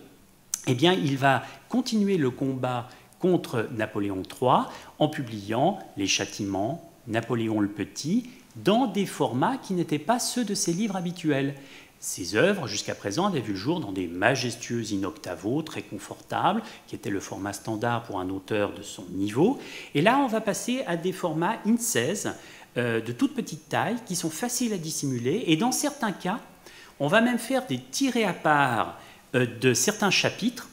eh bien, il va continuer le combat contre Napoléon III en publiant Les Châtiments, Napoléon le Petit, dans des formats qui n'étaient pas ceux de ses livres habituels. Ses œuvres, jusqu'à présent, avaient vu le jour dans des majestueux in-octavo, très confortables, qui étaient le format standard pour un auteur de son niveau. Et là, on va passer à des formats in-16, de toute petite taille, qui sont faciles à dissimuler. Et dans certains cas, on va même faire des tirés à part de certains chapitres,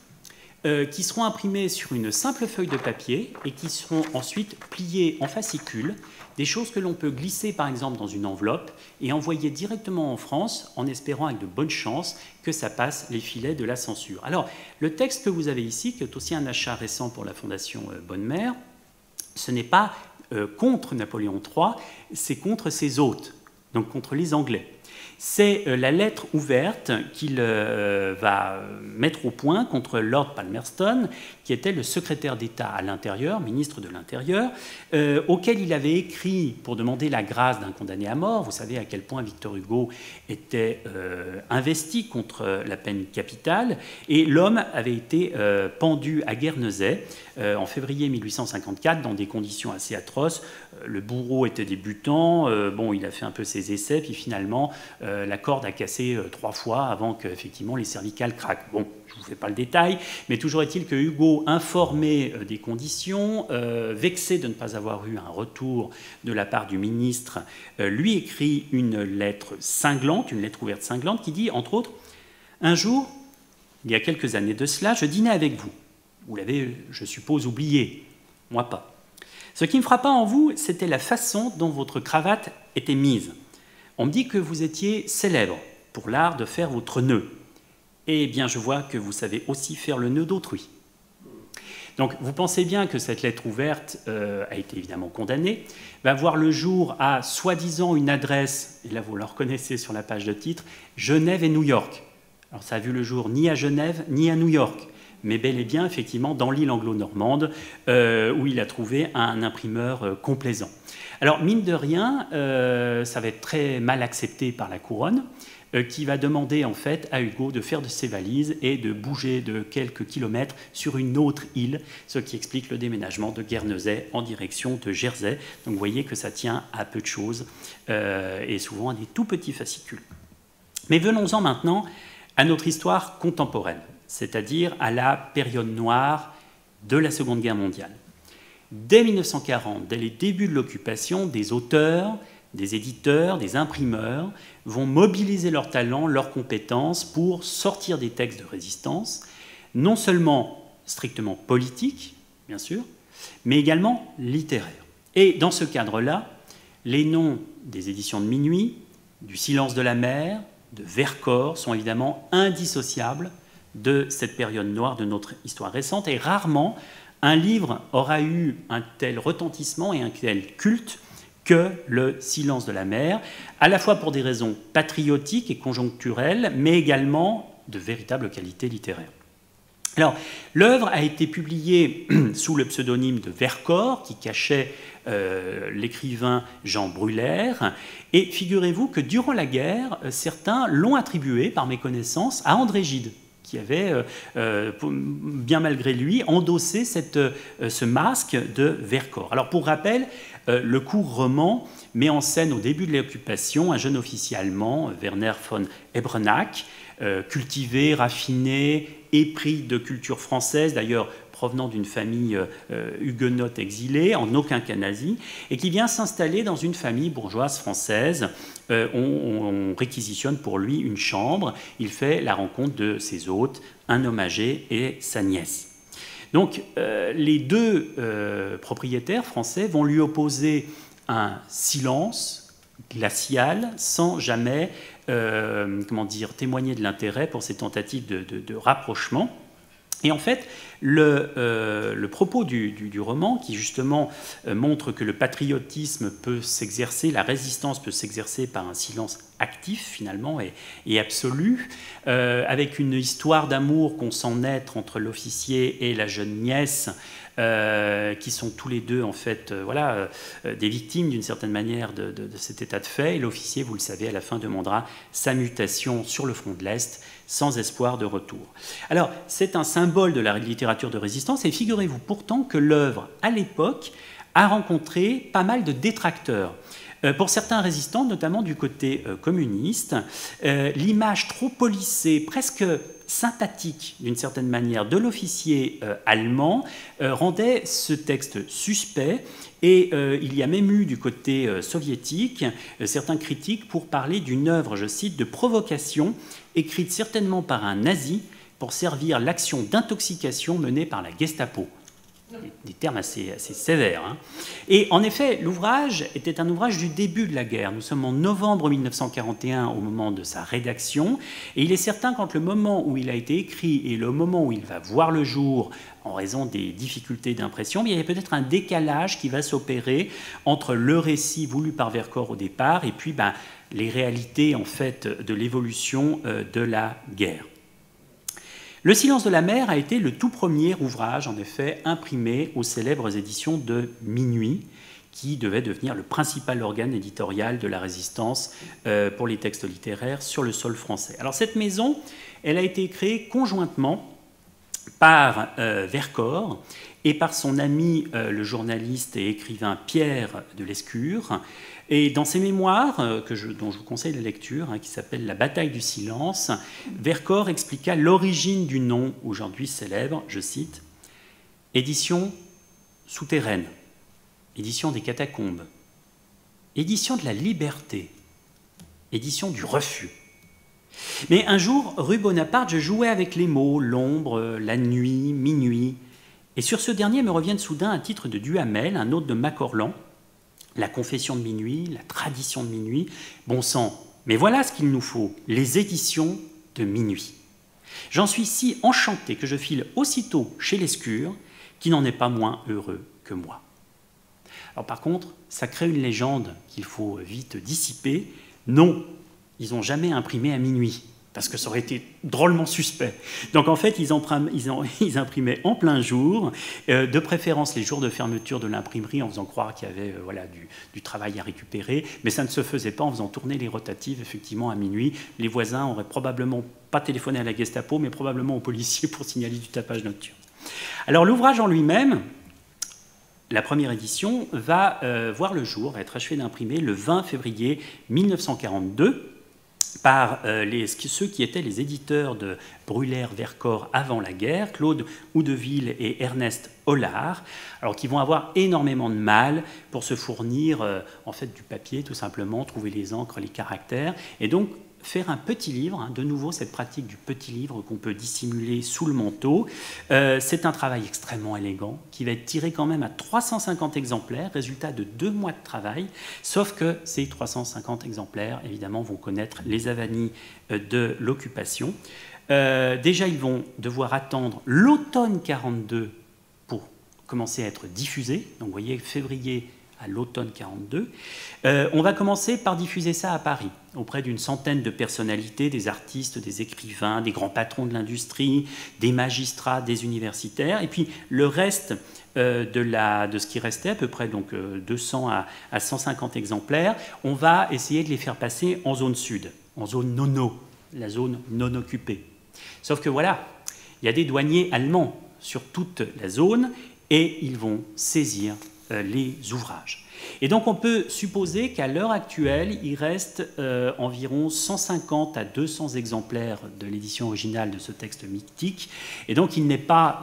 qui seront imprimés sur une simple feuille de papier et qui seront ensuite pliés en fascicules, des choses que l'on peut glisser par exemple dans une enveloppe et envoyer directement en France en espérant avec de bonnes chances que ça passe les filets de la censure. Alors, le texte que vous avez ici, qui est aussi un achat récent pour la Fondation Bonne-Mère, ce n'est pas contre Napoléon III, c'est contre ses hôtes, donc contre les Anglais. C'est la lettre ouverte qu'il va mettre au point contre Lord Palmerston, qui était le secrétaire d'État à l'Intérieur, ministre de l'Intérieur, auquel il avait écrit pour demander la grâce d'un condamné à mort. Vous savez à quel point Victor Hugo était investi contre la peine capitale, et l'homme avait été pendu à Guernesey en février 1854 dans des conditions assez atroces. Le bourreau était débutant, bon, il a fait un peu ses essais, puis finalement la corde a cassé 3 fois avant qu'effectivement les cervicales craquent. Bon, je ne vous fais pas le détail, mais toujours est-il que Hugo, informé des conditions, vexé de ne pas avoir eu un retour de la part du ministre, lui écrit une lettre cinglante, une lettre ouverte cinglante, qui dit, entre autres, « Un jour, il y a quelques années de cela, je dînais avec vous. Vous l'avez, je suppose, oublié. Moi pas. Ce qui me frappa en vous, c'était la façon dont votre cravate était mise. On me dit que vous étiez célèbre pour l'art de faire votre nœud. Eh bien, je vois que vous savez aussi faire le nœud d'autrui. » Donc, vous pensez bien que cette lettre ouverte a été évidemment condamnée, va voir le jour à soi-disant une adresse, et là vous la reconnaissez sur la page de titre, Genève et New York. Alors, ça a vu le jour ni à Genève ni à New York, mais bel et bien, effectivement, dans l'île anglo-normande, où il a trouvé un imprimeur complaisant. Alors, mine de rien, ça va être très mal accepté par la couronne, qui va demander, en fait, à Hugo de faire de ses valises et de bouger de quelques kilomètres sur une autre île, ce qui explique le déménagement de Guernesey en direction de Jersey. Donc, vous voyez que ça tient à peu de choses, et souvent à des tout petits fascicules. Mais venons-en maintenant à notre histoire contemporaine, c'est-à-dire à la période noire de la Seconde Guerre mondiale. Dès 1940, dès les débuts de l'occupation, des auteurs, des éditeurs, des imprimeurs vont mobiliser leurs talents, leurs compétences pour sortir des textes de résistance, non seulement strictement politiques, bien sûr, mais également littéraires. Et dans ce cadre-là, les noms des éditions de Minuit, du Silence de la mer, de Vercors sont évidemment indissociables de cette période noire de notre histoire récente, et rarement un livre aura eu un tel retentissement et un tel culte que le Silence de la mer, à la fois pour des raisons patriotiques et conjoncturelles, mais également de véritable qualité littéraire. Alors, l'œuvre a été publiée sous le pseudonyme de Vercors, qui cachait l'écrivain Jean Brulaire. Et figurez-vous que durant la guerre, certains l'ont attribué, par méconnaissance, à André Gide, qui avait, bien malgré lui, endossé ce masque de Vercors. Alors, pour rappel, le court roman met en scène au début de l'occupation un jeune officier allemand, Werner von Ebrennach, cultivé, raffiné, épris de culture française, d'ailleurs provenant d'une famille huguenote exilée, en aucun cas nazi, et qui vient s'installer dans une famille bourgeoise française. On réquisitionne pour lui une chambre. Il fait la rencontre de ses hôtes, un homme âgé et sa nièce. Donc les deux propriétaires français vont lui opposer un silence glacial, sans jamais témoigner de l'intérêt pour ces tentatives de rapprochement. Et en fait, le propos du roman, qui justement montre que le patriotisme peut s'exercer, la résistance peut s'exercer par un silence actif finalement et absolu, avec une histoire d'amour qu'on sent naître entre l'officier et la jeune nièce, qui sont tous les deux en fait des victimes d'une certaine manière de cet état de fait. Et l'officier, vous le savez, à la fin demandera sa mutation sur le front de l'Est sans espoir de retour. Alors c'est un symbole de la littérature de résistance, et figurez-vous pourtant que l'œuvre à l'époque a rencontré pas mal de détracteurs. Pour certains résistants, notamment du côté communiste, l'image trop polissée, presque sympathique d'une certaine manière, de l'officier allemand rendait ce texte suspect. Et il y a même eu du côté soviétique certains critiques pour parler d'une œuvre, je cite, de provocation, écrite certainement par un nazi pour servir l'action d'intoxication menée par la Gestapo. Des termes assez sévères. Hein. Et en effet, l'ouvrage était un ouvrage du début de la guerre. Nous sommes en novembre 1941 au moment de sa rédaction. Et il est certain qu'entre le moment où il a été écrit et le moment où il va voir le jour, en raison des difficultés d'impression, il y a peut-être un décalage qui va s'opérer entre le récit voulu par Vercors au départ et puis les réalités en fait, de l'évolution de la guerre. Le silence de la mer a été le tout premier ouvrage, en effet, imprimé aux célèbres éditions de Minuit, qui devait devenir le principal organe éditorial de la résistance pour les textes littéraires sur le sol français. Alors cette maison, elle a été créée conjointement par Vercors et par son ami, le journaliste et écrivain Pierre de Lescure. Et dans ses mémoires, dont je vous conseille la lecture, qui s'appelle « La bataille du silence », Vercors expliqua l'origine du nom, aujourd'hui célèbre, je cite, « Édition souterraine, édition des catacombes, édition de la liberté, édition du refus. Mais un jour, rue Bonaparte, je jouais avec les mots, l'ombre, la nuit, minuit, et sur ce dernier me reviennent soudain un titre de Duhamel, un autre de Macorlan, la confession de minuit, la tradition de minuit. Bon sang, mais voilà ce qu'il nous faut, les éditions de Minuit. J'en suis si enchanté que je file aussitôt chez Lescure, qui n'en est pas moins heureux que moi. Alors par contre, ça crée une légende qu'il faut vite dissiper. Non, ils n'ont jamais imprimé à minuit, parce que ça aurait été drôlement suspect. Donc en fait, ils imprimaient en plein jour, de préférence les jours de fermeture de l'imprimerie, en faisant croire qu'il y avait du travail à récupérer, mais ça ne se faisait pas en faisant tourner les rotatives, effectivement, à minuit. Les voisins auraient probablement pas téléphoné à la Gestapo, mais probablement aux policiers pour signaler du tapage nocturne. Alors l'ouvrage en lui-même, la première édition, va voir le jour, va être achevé d'imprimer le 20 février 1942, par ceux qui étaient les éditeurs de Brulaire-Vercors avant la guerre, Claude Houdeville et Ernest Hollard, alors qui vont avoir énormément de mal pour se fournir en fait du papier, tout simplement, trouver les encres, les caractères, et donc faire un petit livre, de nouveau cette pratique du petit livre qu'on peut dissimuler sous le manteau. C'est un travail extrêmement élégant qui va être tiré quand même à 350 exemplaires, résultat de 2 mois de travail, sauf que ces 350 exemplaires, évidemment, vont connaître les avanies de l'occupation. Déjà, ils vont devoir attendre l'automne 42 pour commencer à être diffusés. Donc, vous voyez, février à l'automne 42. On va commencer par diffuser ça à Paris, auprès d'une centaine de personnalités, des artistes, des écrivains, des grands patrons de l'industrie, des magistrats, des universitaires, et puis le reste de ce qui restait, à peu près donc 200 à 150 exemplaires, on va essayer de les faire passer en zone sud, en zone nono, la zone non occupée. Sauf que voilà, il y a des douaniers allemands sur toute la zone et ils vont saisir les ouvrages. Et donc on peut supposer qu'à l'heure actuelle, il reste environ 150 à 200 exemplaires de l'édition originale de ce texte mythique. Et donc il n'est pas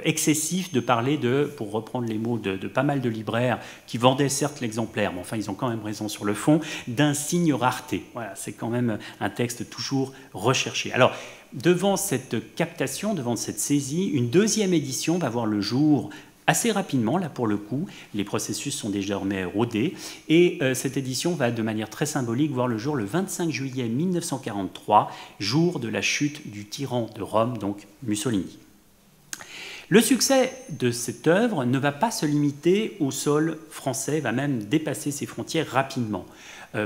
excessif de parler de, pour reprendre les mots de pas mal de libraires qui vendaient certes l'exemplaire, mais enfin ils ont quand même raison sur le fond, d'un signe rareté. Voilà, c'est quand même un texte toujours recherché. Alors, devant cette captation, devant cette saisie, une deuxième édition va voir le jour assez rapidement, là pour le coup, les processus sont désormais rodés, et cette édition va de manière très symbolique voir le jour le 25 juillet 1943, jour de la chute du tyran de Rome, donc Mussolini. Le succès de cette œuvre ne va pas se limiter au sol français, va même dépasser ses frontières rapidement.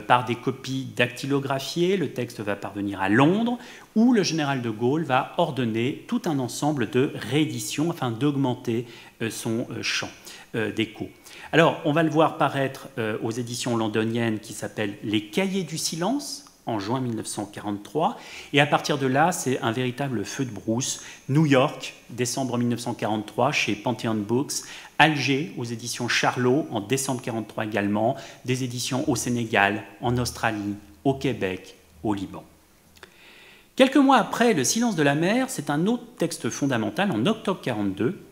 Par des copies dactylographiées, le texte va parvenir à Londres, où le général de Gaulle va ordonner tout un ensemble de rééditions afin d'augmenter son champ d'écho. Alors, on va le voir paraître aux éditions londoniennes qui s'appellent Les Cahiers du Silence, en juin 1943, et à partir de là, c'est un véritable feu de brousse. New York, décembre 1943, chez Pantheon Books, Alger, aux éditions Charlot, en décembre 1943 également, des éditions au Sénégal, en Australie, au Québec, au Liban. Quelques mois après Le Silence de la mer, c'est un autre texte fondamental, en octobre 1942,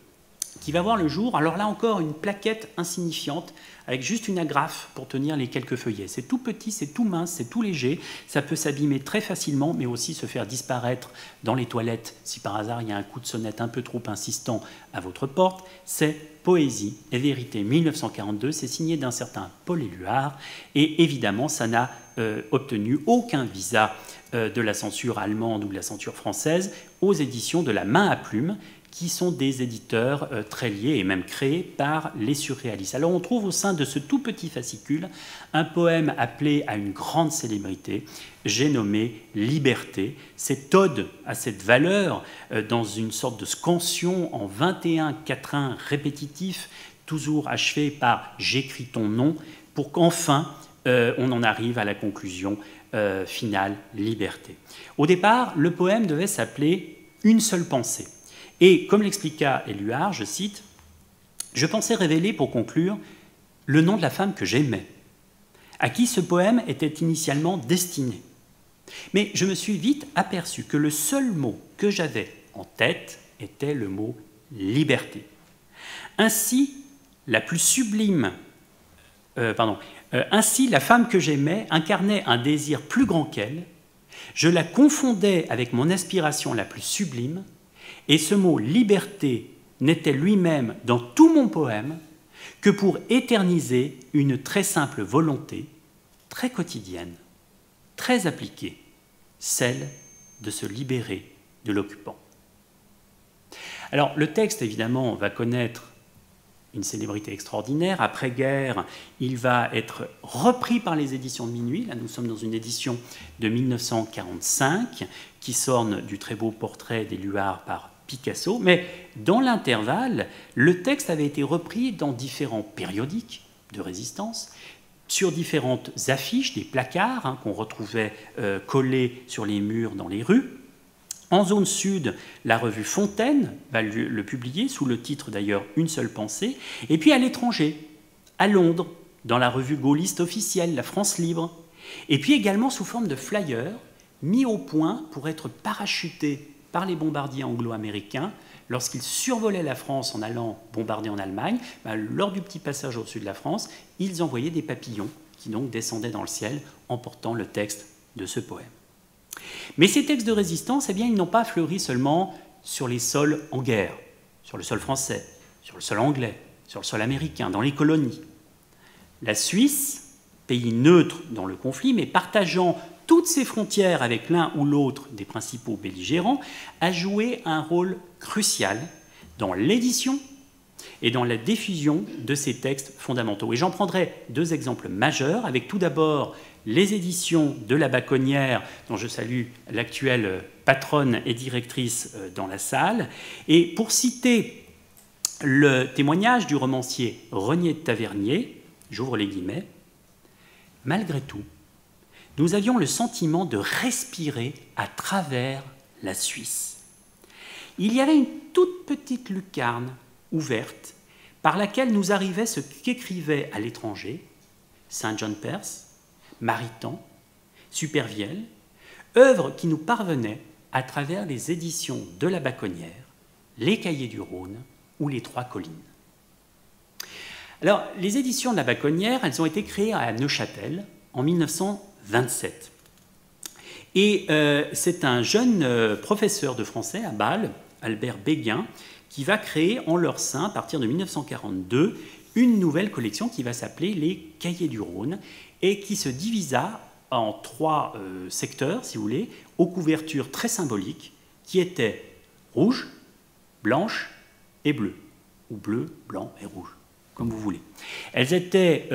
qui va voir le jour, alors là encore, une plaquette insignifiante, avec juste une agrafe pour tenir les quelques feuillets. C'est tout petit, c'est tout mince, c'est tout léger, ça peut s'abîmer très facilement, mais aussi se faire disparaître dans les toilettes si par hasard il y a un coup de sonnette un peu trop insistant à votre porte. C'est Poésie et vérité 1942, c'est signé d'un certain Paul Éluard, et évidemment ça n'a obtenu aucun visa de la censure allemande ou de la censure française aux éditions de la Main à Plume, qui sont des éditeurs très liés et même créés par les surréalistes. Alors on trouve au sein de ce tout petit fascicule un poème appelé à une grande célébrité, j'ai nommé Liberté. Cette ode à cette valeur dans une sorte de scansion en 21 quatrains répétitifs, toujours achevé par « j'écris ton nom », pour qu'enfin on en arrive à la conclusion finale, Liberté. Au départ, le poème devait s'appeler « Une seule pensée ». Et comme l'expliqua Éluard, je cite, « Je pensais révéler, pour conclure, le nom de la femme que j'aimais, à qui ce poème était initialement destiné. Mais je me suis vite aperçu que le seul mot que j'avais en tête était le mot liberté. Ainsi, ainsi, la femme que j'aimais incarnait un désir plus grand qu'elle, je la confondais avec mon aspiration la plus sublime, et ce mot « liberté » n'était lui-même dans tout mon poème que pour éterniser une très simple volonté, très quotidienne, très appliquée, celle de se libérer de l'occupant. Alors, le texte, évidemment, va connaître une célébrité extraordinaire. Après-guerre, il va être repris par les éditions de Minuit. Là, nous sommes dans une édition de 1945 qui s'orne du très beau portrait d'Éluard par Picasso. Mais dans l'intervalle, le texte avait été repris dans différents périodiques de résistance, sur différentes affiches, des placards qu'on retrouvait collés sur les murs dans les rues. En zone sud, la revue Fontaine va le publier, sous le titre d'ailleurs « Une seule pensée ». Et puis à l'étranger, à Londres, dans la revue gaulliste officielle, La France Libre. Et puis également sous forme de flyers, mis au point pour être parachutés par les bombardiers anglo-américains lorsqu'ils survolaient la France en allant bombarder en Allemagne. Lors du petit passage au-dessus de la France, ils envoyaient des papillons qui donc descendaient dans le ciel en portant le texte de ce poème. Mais ces textes de résistance, eh bien, ils n'ont pas fleuri seulement sur les sols en guerre, sur le sol français, sur le sol anglais, sur le sol américain, dans les colonies. La Suisse, pays neutre dans le conflit, mais partageant toutes ses frontières avec l'un ou l'autre des principaux belligérants, a joué un rôle crucial dans l'édition, et dans la diffusion de ces textes fondamentaux. Et j'en prendrai deux exemples majeurs, avec tout d'abord les éditions de la Baconnière, dont je salue l'actuelle patronne et directrice dans la salle. Et pour citer le témoignage du romancier Renier de Tavernier, j'ouvre les guillemets, « Malgré tout, nous avions le sentiment de respirer à travers la Suisse. Il y avait une toute petite lucarne ouverte par laquelle nous arrivait ce qu'écrivaient à l'étranger Saint-Jean-Perse, Maritain, Supervielle, œuvres qui nous parvenaient à travers les éditions de la Baconnière, les Cahiers du Rhône ou les Trois Collines. » Alors, les éditions de la Baconnière, elles ont été créées à Neuchâtel en 1927. Et c'est un jeune professeur de français à Bâle, Albert Béguin, qui va créer en leur sein, à partir de 1942, une nouvelle collection qui va s'appeler les Cahiers du Rhône et qui se divisa en trois secteurs, si vous voulez, aux couvertures très symboliques, qui étaient rouge, blanche et bleue, ou bleu, blanc et rouge, comme vous voulez. Elles étaient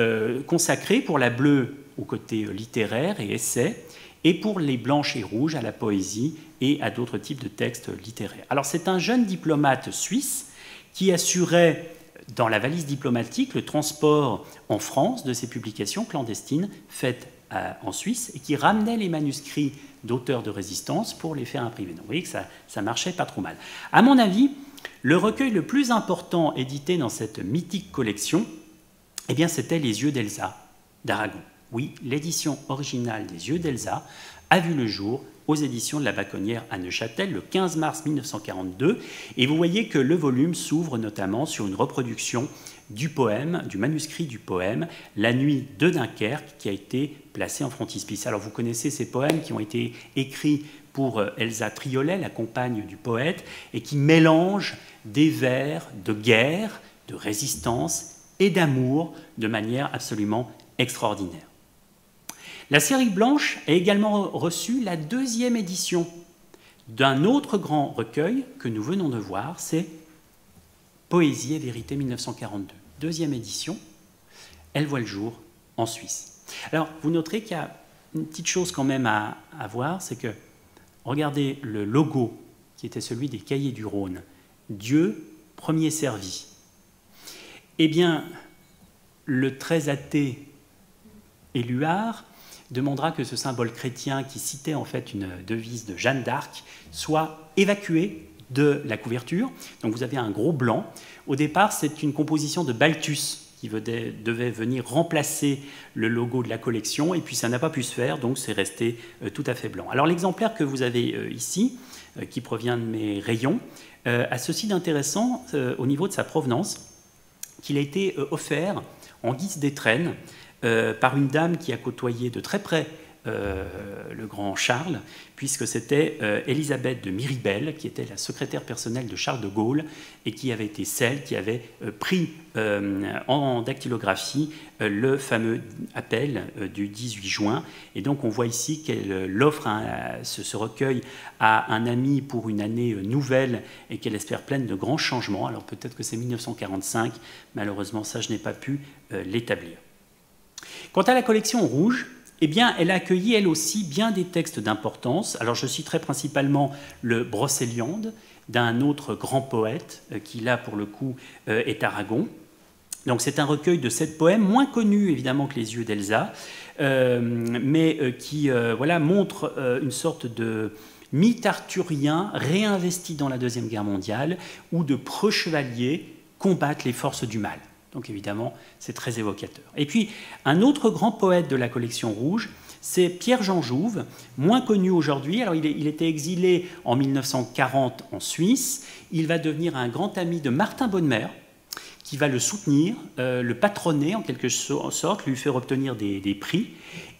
consacrées pour la bleue au côté littéraire et essai, et pour les blanches et rouges à la poésie et à d'autres types de textes littéraires. Alors c'est un jeune diplomate suisse qui assurait dans la valise diplomatique le transport en France de ces publications clandestines faites en Suisse et qui ramenait les manuscrits d'auteurs de résistance pour les faire imprimer. Donc vous voyez que ça marchait pas trop mal. À mon avis, le recueil le plus important édité dans cette mythique collection, eh bien, c'était Les Yeux d'Elsa d'Aragon. Oui, l'édition originale des Yeux d'Elsa a vu le jour aux éditions de la Baconnière à Neuchâtel le 15 mars 1942. Et vous voyez que le volume s'ouvre notamment sur une reproduction du poème, du manuscrit du poème « La nuit de Dunkerque » qui a été placé en frontispice. Alors vous connaissez ces poèmes qui ont été écrits pour Elsa Triolet, la compagne du poète, et qui mélangent des vers de guerre, de résistance et d'amour de manière absolument extraordinaire. La série blanche a également reçu la deuxième édition d'un autre grand recueil que nous venons de voir, c'est Poésie et vérité 1942. Deuxième édition, elle voit le jour en Suisse. Alors, vous noterez qu'il y a une petite chose quand même à voir, c'est que, regardez le logo qui était celui des Cahiers du Rhône, Dieu, premier servi. Eh bien, le très athée Éluard demandera que ce symbole chrétien qui citait en fait une devise de Jeanne d'Arc soit évacué de la couverture. Donc vous avez un gros blanc. Au départ, c'est une composition de Balthus qui devait venir remplacer le logo de la collection, et puis ça n'a pas pu se faire, donc c'est resté tout à fait blanc. Alors l'exemplaire que vous avez ici, qui provient de mes rayons, a ceci d'intéressant au niveau de sa provenance, qu'il a été offert en guise d'étrenne par une dame qui a côtoyé de très près le grand Charles, puisque c'était Élisabeth de Miribel, qui était la secrétaire personnelle de Charles de Gaulle, et qui avait été celle qui avait pris en dactylographie le fameux appel du 18 juin. Et donc on voit ici qu'elle offre ce recueil à un ami pour une année nouvelle et qu'elle espère pleine de grands changements. Alors peut-être que c'est 1945, malheureusement ça je n'ai pas pu l'établir. Quant à la collection rouge, eh bien, elle a accueilli, elle aussi, bien des textes d'importance. Alors, je citerai principalement le Brocéliande, d'un autre grand poète, qui, là, pour le coup, est Aragon. Donc, c'est un recueil de 7 poèmes, moins connus, évidemment, que Les Yeux d'Elsa, mais qui, voilà, montre une sorte de mythe arthurien réinvesti dans la Deuxième Guerre mondiale, où de preux chevaliers combattent les forces du mal. Donc évidemment, c'est très évocateur. Et puis, un autre grand poète de la collection rouge, c'est Pierre-Jean Jouve, moins connu aujourd'hui. Alors, il était exilé en 1940 en Suisse. Il va devenir un grand ami de Martin Bonnemer, qui va le soutenir, le patronner en quelque sorte, lui faire obtenir des prix.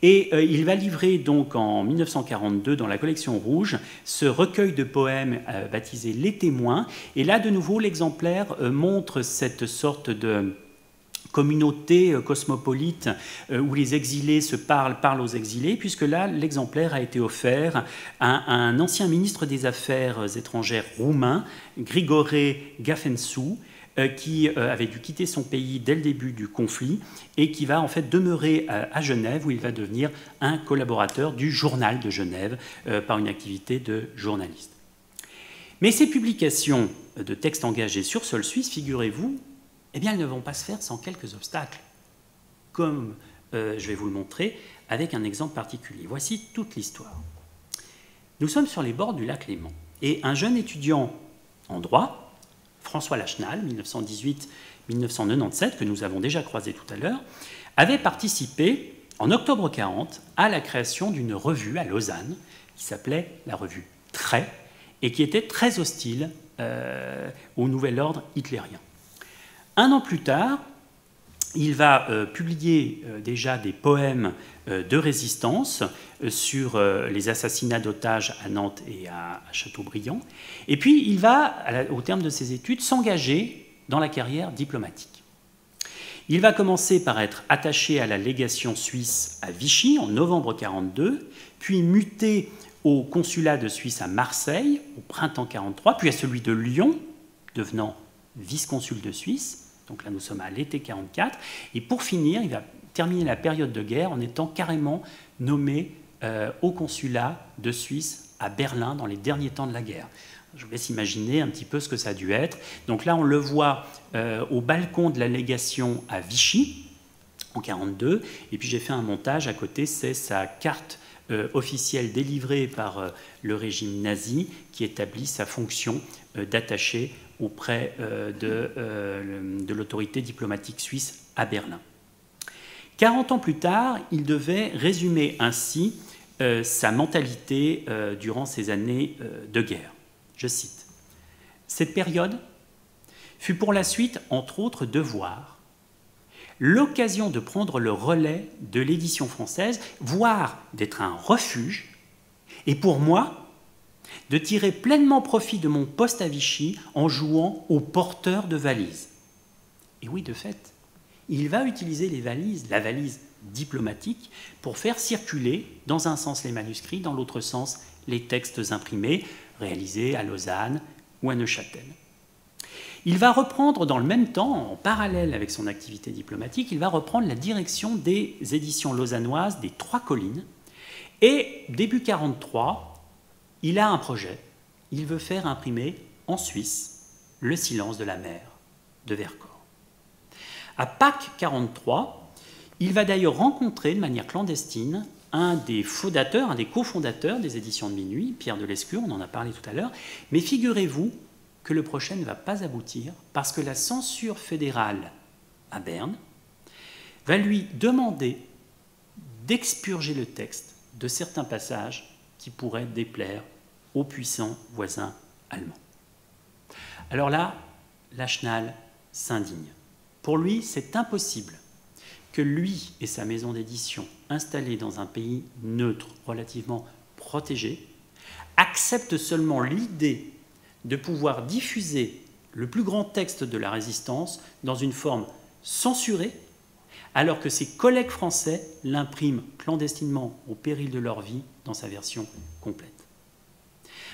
Et il va livrer donc en 1942 dans la collection rouge ce recueil de poèmes baptisé Les Témoins. Et là, de nouveau, l'exemplaire montre cette sorte de communauté cosmopolite où les exilés se parlent aux exilés, puisque là, l'exemplaire a été offert à un ancien ministre des Affaires étrangères roumain, Grigore Gafențu, qui avait dû quitter son pays dès le début du conflit et qui va en fait demeurer à Genève, où il va devenir un collaborateur du Journal de Genève par une activité de journaliste. Mais ces publications de textes engagés sur sol suisse, figurez-vous, eh bien, elles ne vont pas se faire sans quelques obstacles, comme je vais vous le montrer avec un exemple particulier. Voici toute l'histoire. Nous sommes sur les bords du lac Léman, et un jeune étudiant en droit, François Lachenal, 1918-1997, que nous avons déjà croisé tout à l'heure, avait participé, en octobre 1940, à la création d'une revue à Lausanne, qui s'appelait la revue Trait, et qui était très hostile au nouvel ordre hitlérien. Un an plus tard, il va publier déjà des poèmes de résistance sur les assassinats d'otages à Nantes et à Châteaubriand. Et puis, il va, au terme de ses études, s'engager dans la carrière diplomatique. Il va commencer par être attaché à la légation suisse à Vichy en novembre 1942, puis muté au consulat de Suisse à Marseille au printemps 1943, puis à celui de Lyon, devenant vice-consul de Suisse. Donc là, nous sommes à l'été 1944. Et pour finir, il va terminer la période de guerre en étant carrément nommé au consulat de Suisse à Berlin dans les derniers temps de la guerre. Je vous laisse imaginer un petit peu ce que ça a dû être. Donc là, on le voit au balcon de la légation à Vichy, en 1942. Et puis j'ai fait un montage à côté, c'est sa carte officielle délivrée par le régime nazi qui établit sa fonction d'attaché auprès de l'autorité diplomatique suisse à Berlin. 40 ans plus tard, il devait résumer ainsi sa mentalité durant ces années de guerre. Je cite : « Cette période fut pour la suite, entre autres devoirs, l'occasion de prendre le relais de l'édition française, voire d'être un refuge, et pour moi, de tirer pleinement profit de mon poste à Vichy en jouant au porteur de valises. » Et oui, de fait, il va utiliser les valises, la valise diplomatique, pour faire circuler dans un sens les manuscrits, dans l'autre sens les textes imprimés, réalisés à Lausanne ou à Neuchâtel. Il va reprendre dans le même temps, en parallèle avec son activité diplomatique, il va reprendre la direction des éditions lausannoises des Trois Collines. Et début 1943, il a un projet. Il veut faire imprimer en Suisse Le silence de la mer de Vercors. À Pâques 1943, il va d'ailleurs rencontrer de manière clandestine un des fondateurs, un des cofondateurs des éditions de Minuit, Pierre de Lescure, on en a parlé tout à l'heure. Mais figurez-vous que le projet ne va pas aboutir parce que la censure fédérale à Berne va lui demander d'expurger le texte de certains passages qui pourraient déplaire aux puissants voisins allemands. Alors là, Lachenal s'indigne. Pour lui, c'est impossible que lui et sa maison d'édition, installés dans un pays neutre, relativement protégé, acceptent seulement l'idée de pouvoir diffuser le plus grand texte de la résistance dans une forme censurée, alors que ses collègues français l'impriment clandestinement au péril de leur vie dans sa version complète.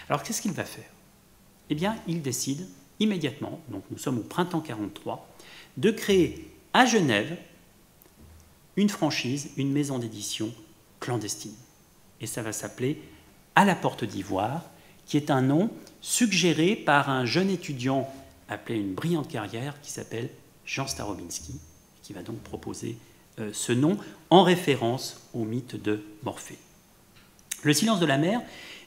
Alors qu'est-ce qu'il va faire ? Eh bien, il décide immédiatement, donc nous sommes au printemps 1943, de créer à Genève une franchise, une maison d'édition clandestine. Et ça va s'appeler À la Porte d'Ivoire, qui est un nom suggéré par un jeune étudiant appelé une brillante carrière qui s'appelle Jean Starobinski, qui va donc proposer ce nom en référence au mythe de Morphée. Le silence de la mer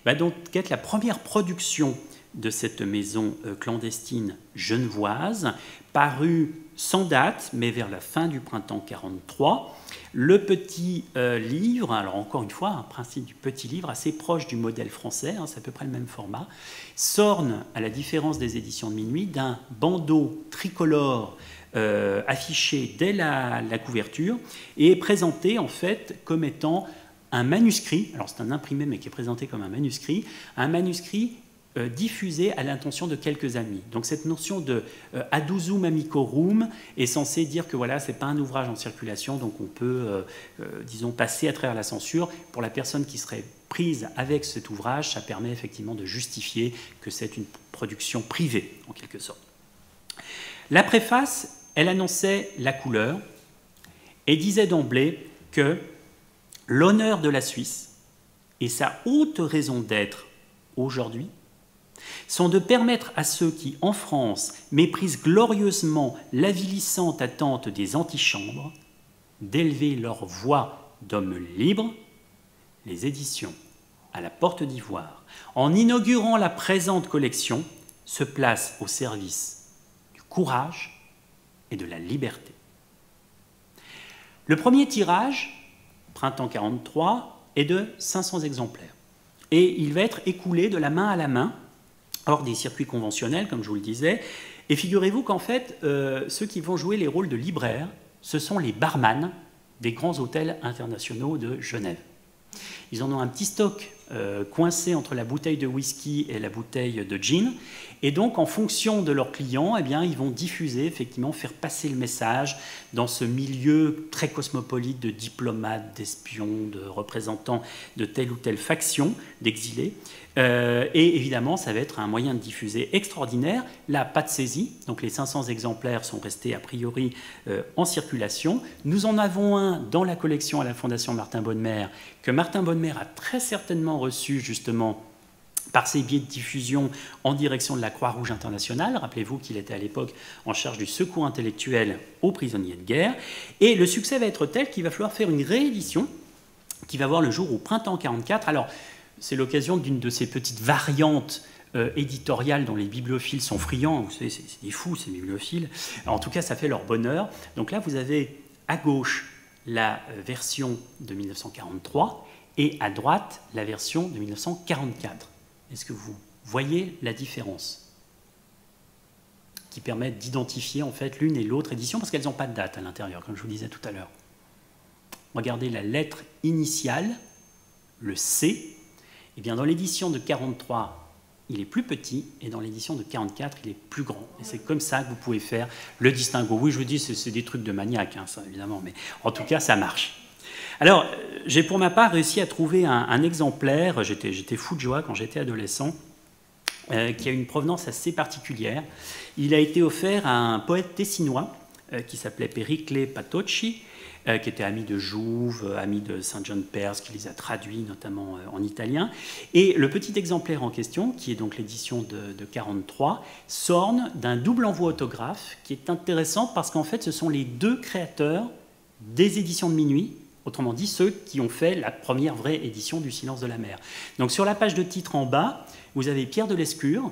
va donc être la première production de cette maison clandestine genevoise, parue sans date, mais vers la fin du printemps 1943. Le petit livre, alors encore une fois, un principe du petit livre assez proche du modèle français, hein, c'est à peu près le même format, s'orne, à la différence des éditions de Minuit, d'un bandeau tricolore affiché dès la couverture et est présenté en fait comme étant un manuscrit, alors c'est un imprimé mais qui est présenté comme un manuscrit diffusé à l'intention de quelques amis. Donc cette notion de adusum amicorum est censée dire que voilà, c'est pas un ouvrage en circulation, donc on peut, disons, passer à travers la censure. Pour la personne qui serait prise avec cet ouvrage, ça permet effectivement de justifier que c'est une production privée, en quelque sorte. La préface, elle annonçait la couleur et disait d'emblée que l'honneur de la Suisse et sa haute raison d'être aujourd'hui sont de permettre à ceux qui, en France, méprisent glorieusement l'avilissante attente des antichambres, d'élever leur voix d'hommes libres, les éditions à la Porte d'Ivoire, en inaugurant la présente collection, se placent au service du courage et de la liberté. Le premier tirage, printemps 43, est de 500 exemplaires. Et il va être écoulé de la main à la main, hors des circuits conventionnels, comme je vous le disais. Et figurez-vous qu'en fait, ceux qui vont jouer les rôles de libraires, ce sont les barman des grands hôtels internationaux de Genève. Ils en ont un petit stock coincé entre la bouteille de whisky et la bouteille de gin. Et donc, en fonction de leurs clients, eh bien, ils vont diffuser, effectivement, faire passer le message dans ce milieu très cosmopolite de diplomates, d'espions, de représentants de telle ou telle faction, d'exilés. Et évidemment, ça va être un moyen de diffuser extraordinaire. Là, pas de saisie, donc les 500 exemplaires sont restés a priori en circulation. Nous en avons un dans la collection à la Fondation Martin Bonnemer, que Martin Bonnemer a très certainement reçu justement par ses biais de diffusion en direction de la Croix-Rouge internationale. Rappelez-vous qu'il était à l'époque en charge du secours intellectuel aux prisonniers de guerre. Et le succès va être tel qu'il va falloir faire une réédition qui va voir le jour au printemps 1944. Alors, c'est l'occasion d'une de ces petites variantes éditoriales dont les bibliophiles sont friands. Vous savez, c'est des fous, ces bibliophiles. Alors, en tout cas, ça fait leur bonheur. Donc là, vous avez à gauche la version de 1943 et à droite la version de 1944. Est-ce que vous voyez la différence qui permet d'identifier en fait l'une et l'autre édition parce qu'elles n'ont pas de date à l'intérieur, comme je vous disais tout à l'heure. Regardez la lettre initiale, le C. Eh bien, dans l'édition de 43, il est plus petit, et dans l'édition de 44, il est plus grand. Et c'est comme ça que vous pouvez faire le distinguo. Oui, je vous dis, c'est des trucs de maniaque, hein, ça, évidemment, mais en tout cas, ça marche. Alors, j'ai pour ma part réussi à trouver un exemplaire, j'étais fou de joie quand j'étais adolescent, qui a une provenance assez particulière. Il a été offert à un poète tessinois qui s'appelait Pericle Patocci, qui était ami de Jouve, ami de Saint John Perse, qui les a traduits notamment en italien. Et le petit exemplaire en question, qui est donc l'édition de 43, s'orne d'un double envoi autographe qui est intéressant parce qu'en fait, ce sont les deux créateurs des éditions de minuit, autrement dit ceux qui ont fait la première vraie édition du Silence de la mer. Donc sur la page de titre en bas, vous avez Pierre de Lescure,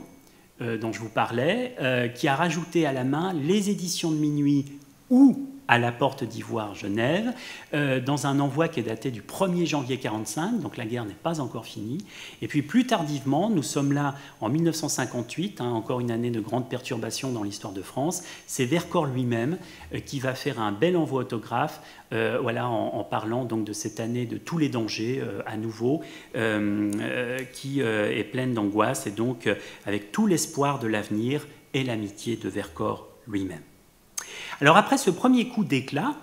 dont je vous parlais, qui a rajouté à la main les éditions de minuit ou à la Porte d'Ivoire Genève, dans un envoi qui est daté du 1er janvier 1945, donc la guerre n'est pas encore finie. Et puis plus tardivement, nous sommes là en 1958, encore une année de grande perturbation dans l'histoire de France, c'est Vercors lui-même qui va faire un bel envoi autographe, voilà, en parlant donc de cette année de tous les dangers, à nouveau, qui est pleine d'angoisse, et donc avec tout l'espoir de l'avenir et l'amitié de Vercors lui-même. Alors après ce premier coup d'éclat,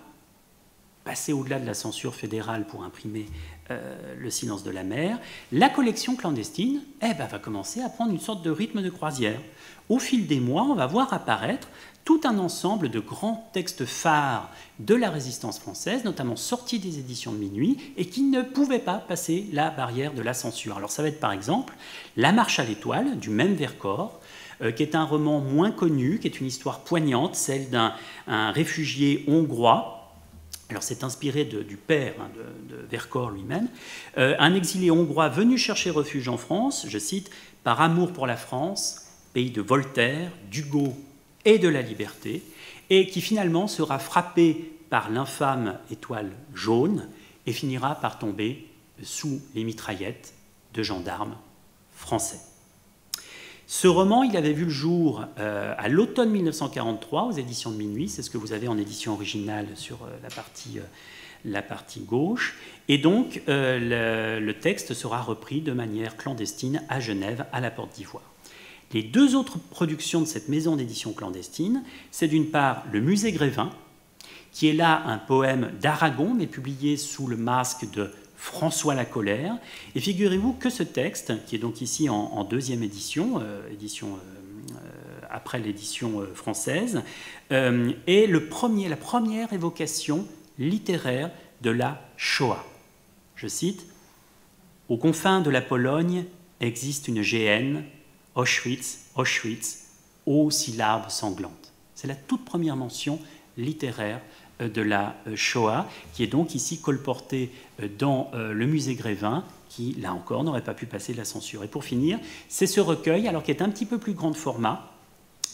passé au-delà de la censure fédérale pour imprimer le Silence de la mer, la collection clandestine va commencer à prendre une sorte de rythme de croisière. Au fil des mois, on va voir apparaître tout un ensemble de grands textes phares de la résistance française, notamment sortis des éditions de minuit, et qui ne pouvaient pas passer la barrière de la censure. Alors ça va être par exemple La Marche à l'étoile, du même Vercors, qui est un roman moins connu, qui est une histoire poignante, celle d'un réfugié hongrois. Alors c'est inspiré du père de Vercors lui-même, un exilé hongrois venu chercher refuge en France, je cite, « par amour pour la France, pays de Voltaire, d'Hugo et de la liberté », et qui finalement sera frappé par l'infâme étoile jaune et finira par tomber sous les mitraillettes de gendarmes français. Ce roman, il avait vu le jour à l'automne 1943 aux éditions de minuit, c'est ce que vous avez en édition originale sur la partie gauche, et donc le texte sera repris de manière clandestine à Genève, à la Porte d'Ivoire. Les deux autres productions de cette maison d'édition clandestine, c'est d'une part le Musée Grévin, qui est là un poème d'Aragon, mais publié sous le masque de François Lacolère. Et figurez-vous que ce texte, qui est donc ici en deuxième édition, après l'édition française, est la première évocation littéraire de la Shoah. Je cite, « Aux confins de la Pologne existe une géhenne, Auschwitz, Auschwitz, aux syllabes sanglantes. » C'est la toute première mention littéraire de la Shoah, qui est donc ici colportée dans le musée Grévin, qui, là encore, n'aurait pas pu passer la censure. Et pour finir, c'est ce recueil, alors qui est un petit peu plus grand de format,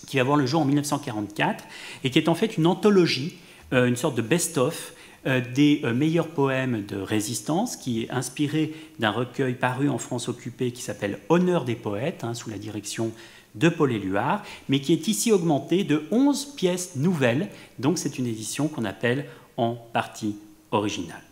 qui va voir le jour en 1944, et qui est en fait une anthologie, une sorte de best-of des meilleurs poèmes de résistance, qui est inspiré d'un recueil paru en France occupée qui s'appelle « Honneur des poètes », sous la direction de Paul Éluard, mais qui est ici augmenté de 11 pièces nouvelles, donc c'est une édition qu'on appelle en partie originale.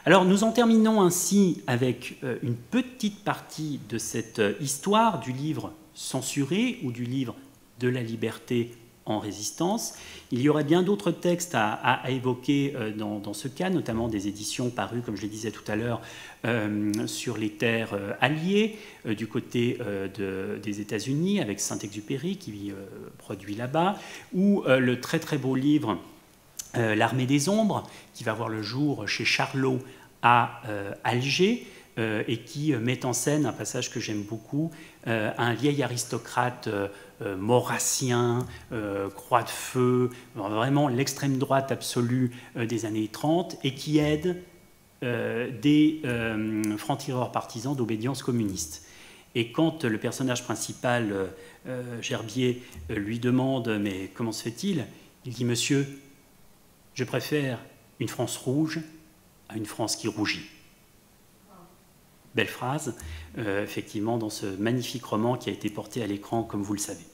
Alors nous en terminons ainsi avec une petite partie de cette histoire du livre censuré ou du livre de la liberté en résistance. Il y aurait bien d'autres textes à évoquer dans ce cas, notamment des éditions parues, comme je le disais tout à l'heure, sur les terres alliées, du côté des États-Unis, avec Saint-Exupéry qui produit là-bas, ou le très très beau livre L'Armée des Ombres, qui va voir le jour chez Charlot à Alger, et qui met en scène un passage que j'aime beaucoup, un vieil aristocrate maurassien, croix de feu, vraiment l'extrême droite absolue des années 30, et qui aide des francs-tireurs partisans d'obédience communiste. Et quand le personnage principal, Gerbier, lui demande « Mais comment se fait-il ?» Il dit « Monsieur, je préfère une France rouge à une France qui rougit. » Belle phrase, effectivement, dans ce magnifique roman qui a été porté à l'écran, comme vous le savez.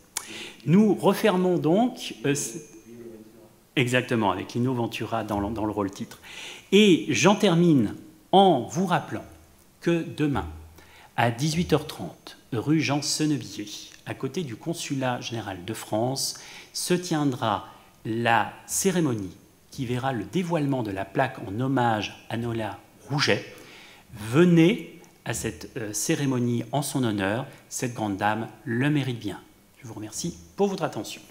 Nous refermons donc... exactement, avec Lino Ventura dans le rôle-titre. Et j'en termine en vous rappelant que demain, à 18h30, rue Jean Sennevier, à côté du Consulat général de France, se tiendra la cérémonie qui verra le dévoilement de la plaque en hommage à Nola Rouget. Venez à cette cérémonie en son honneur, cette grande dame le mérite bien. Je vous remercie pour votre attention.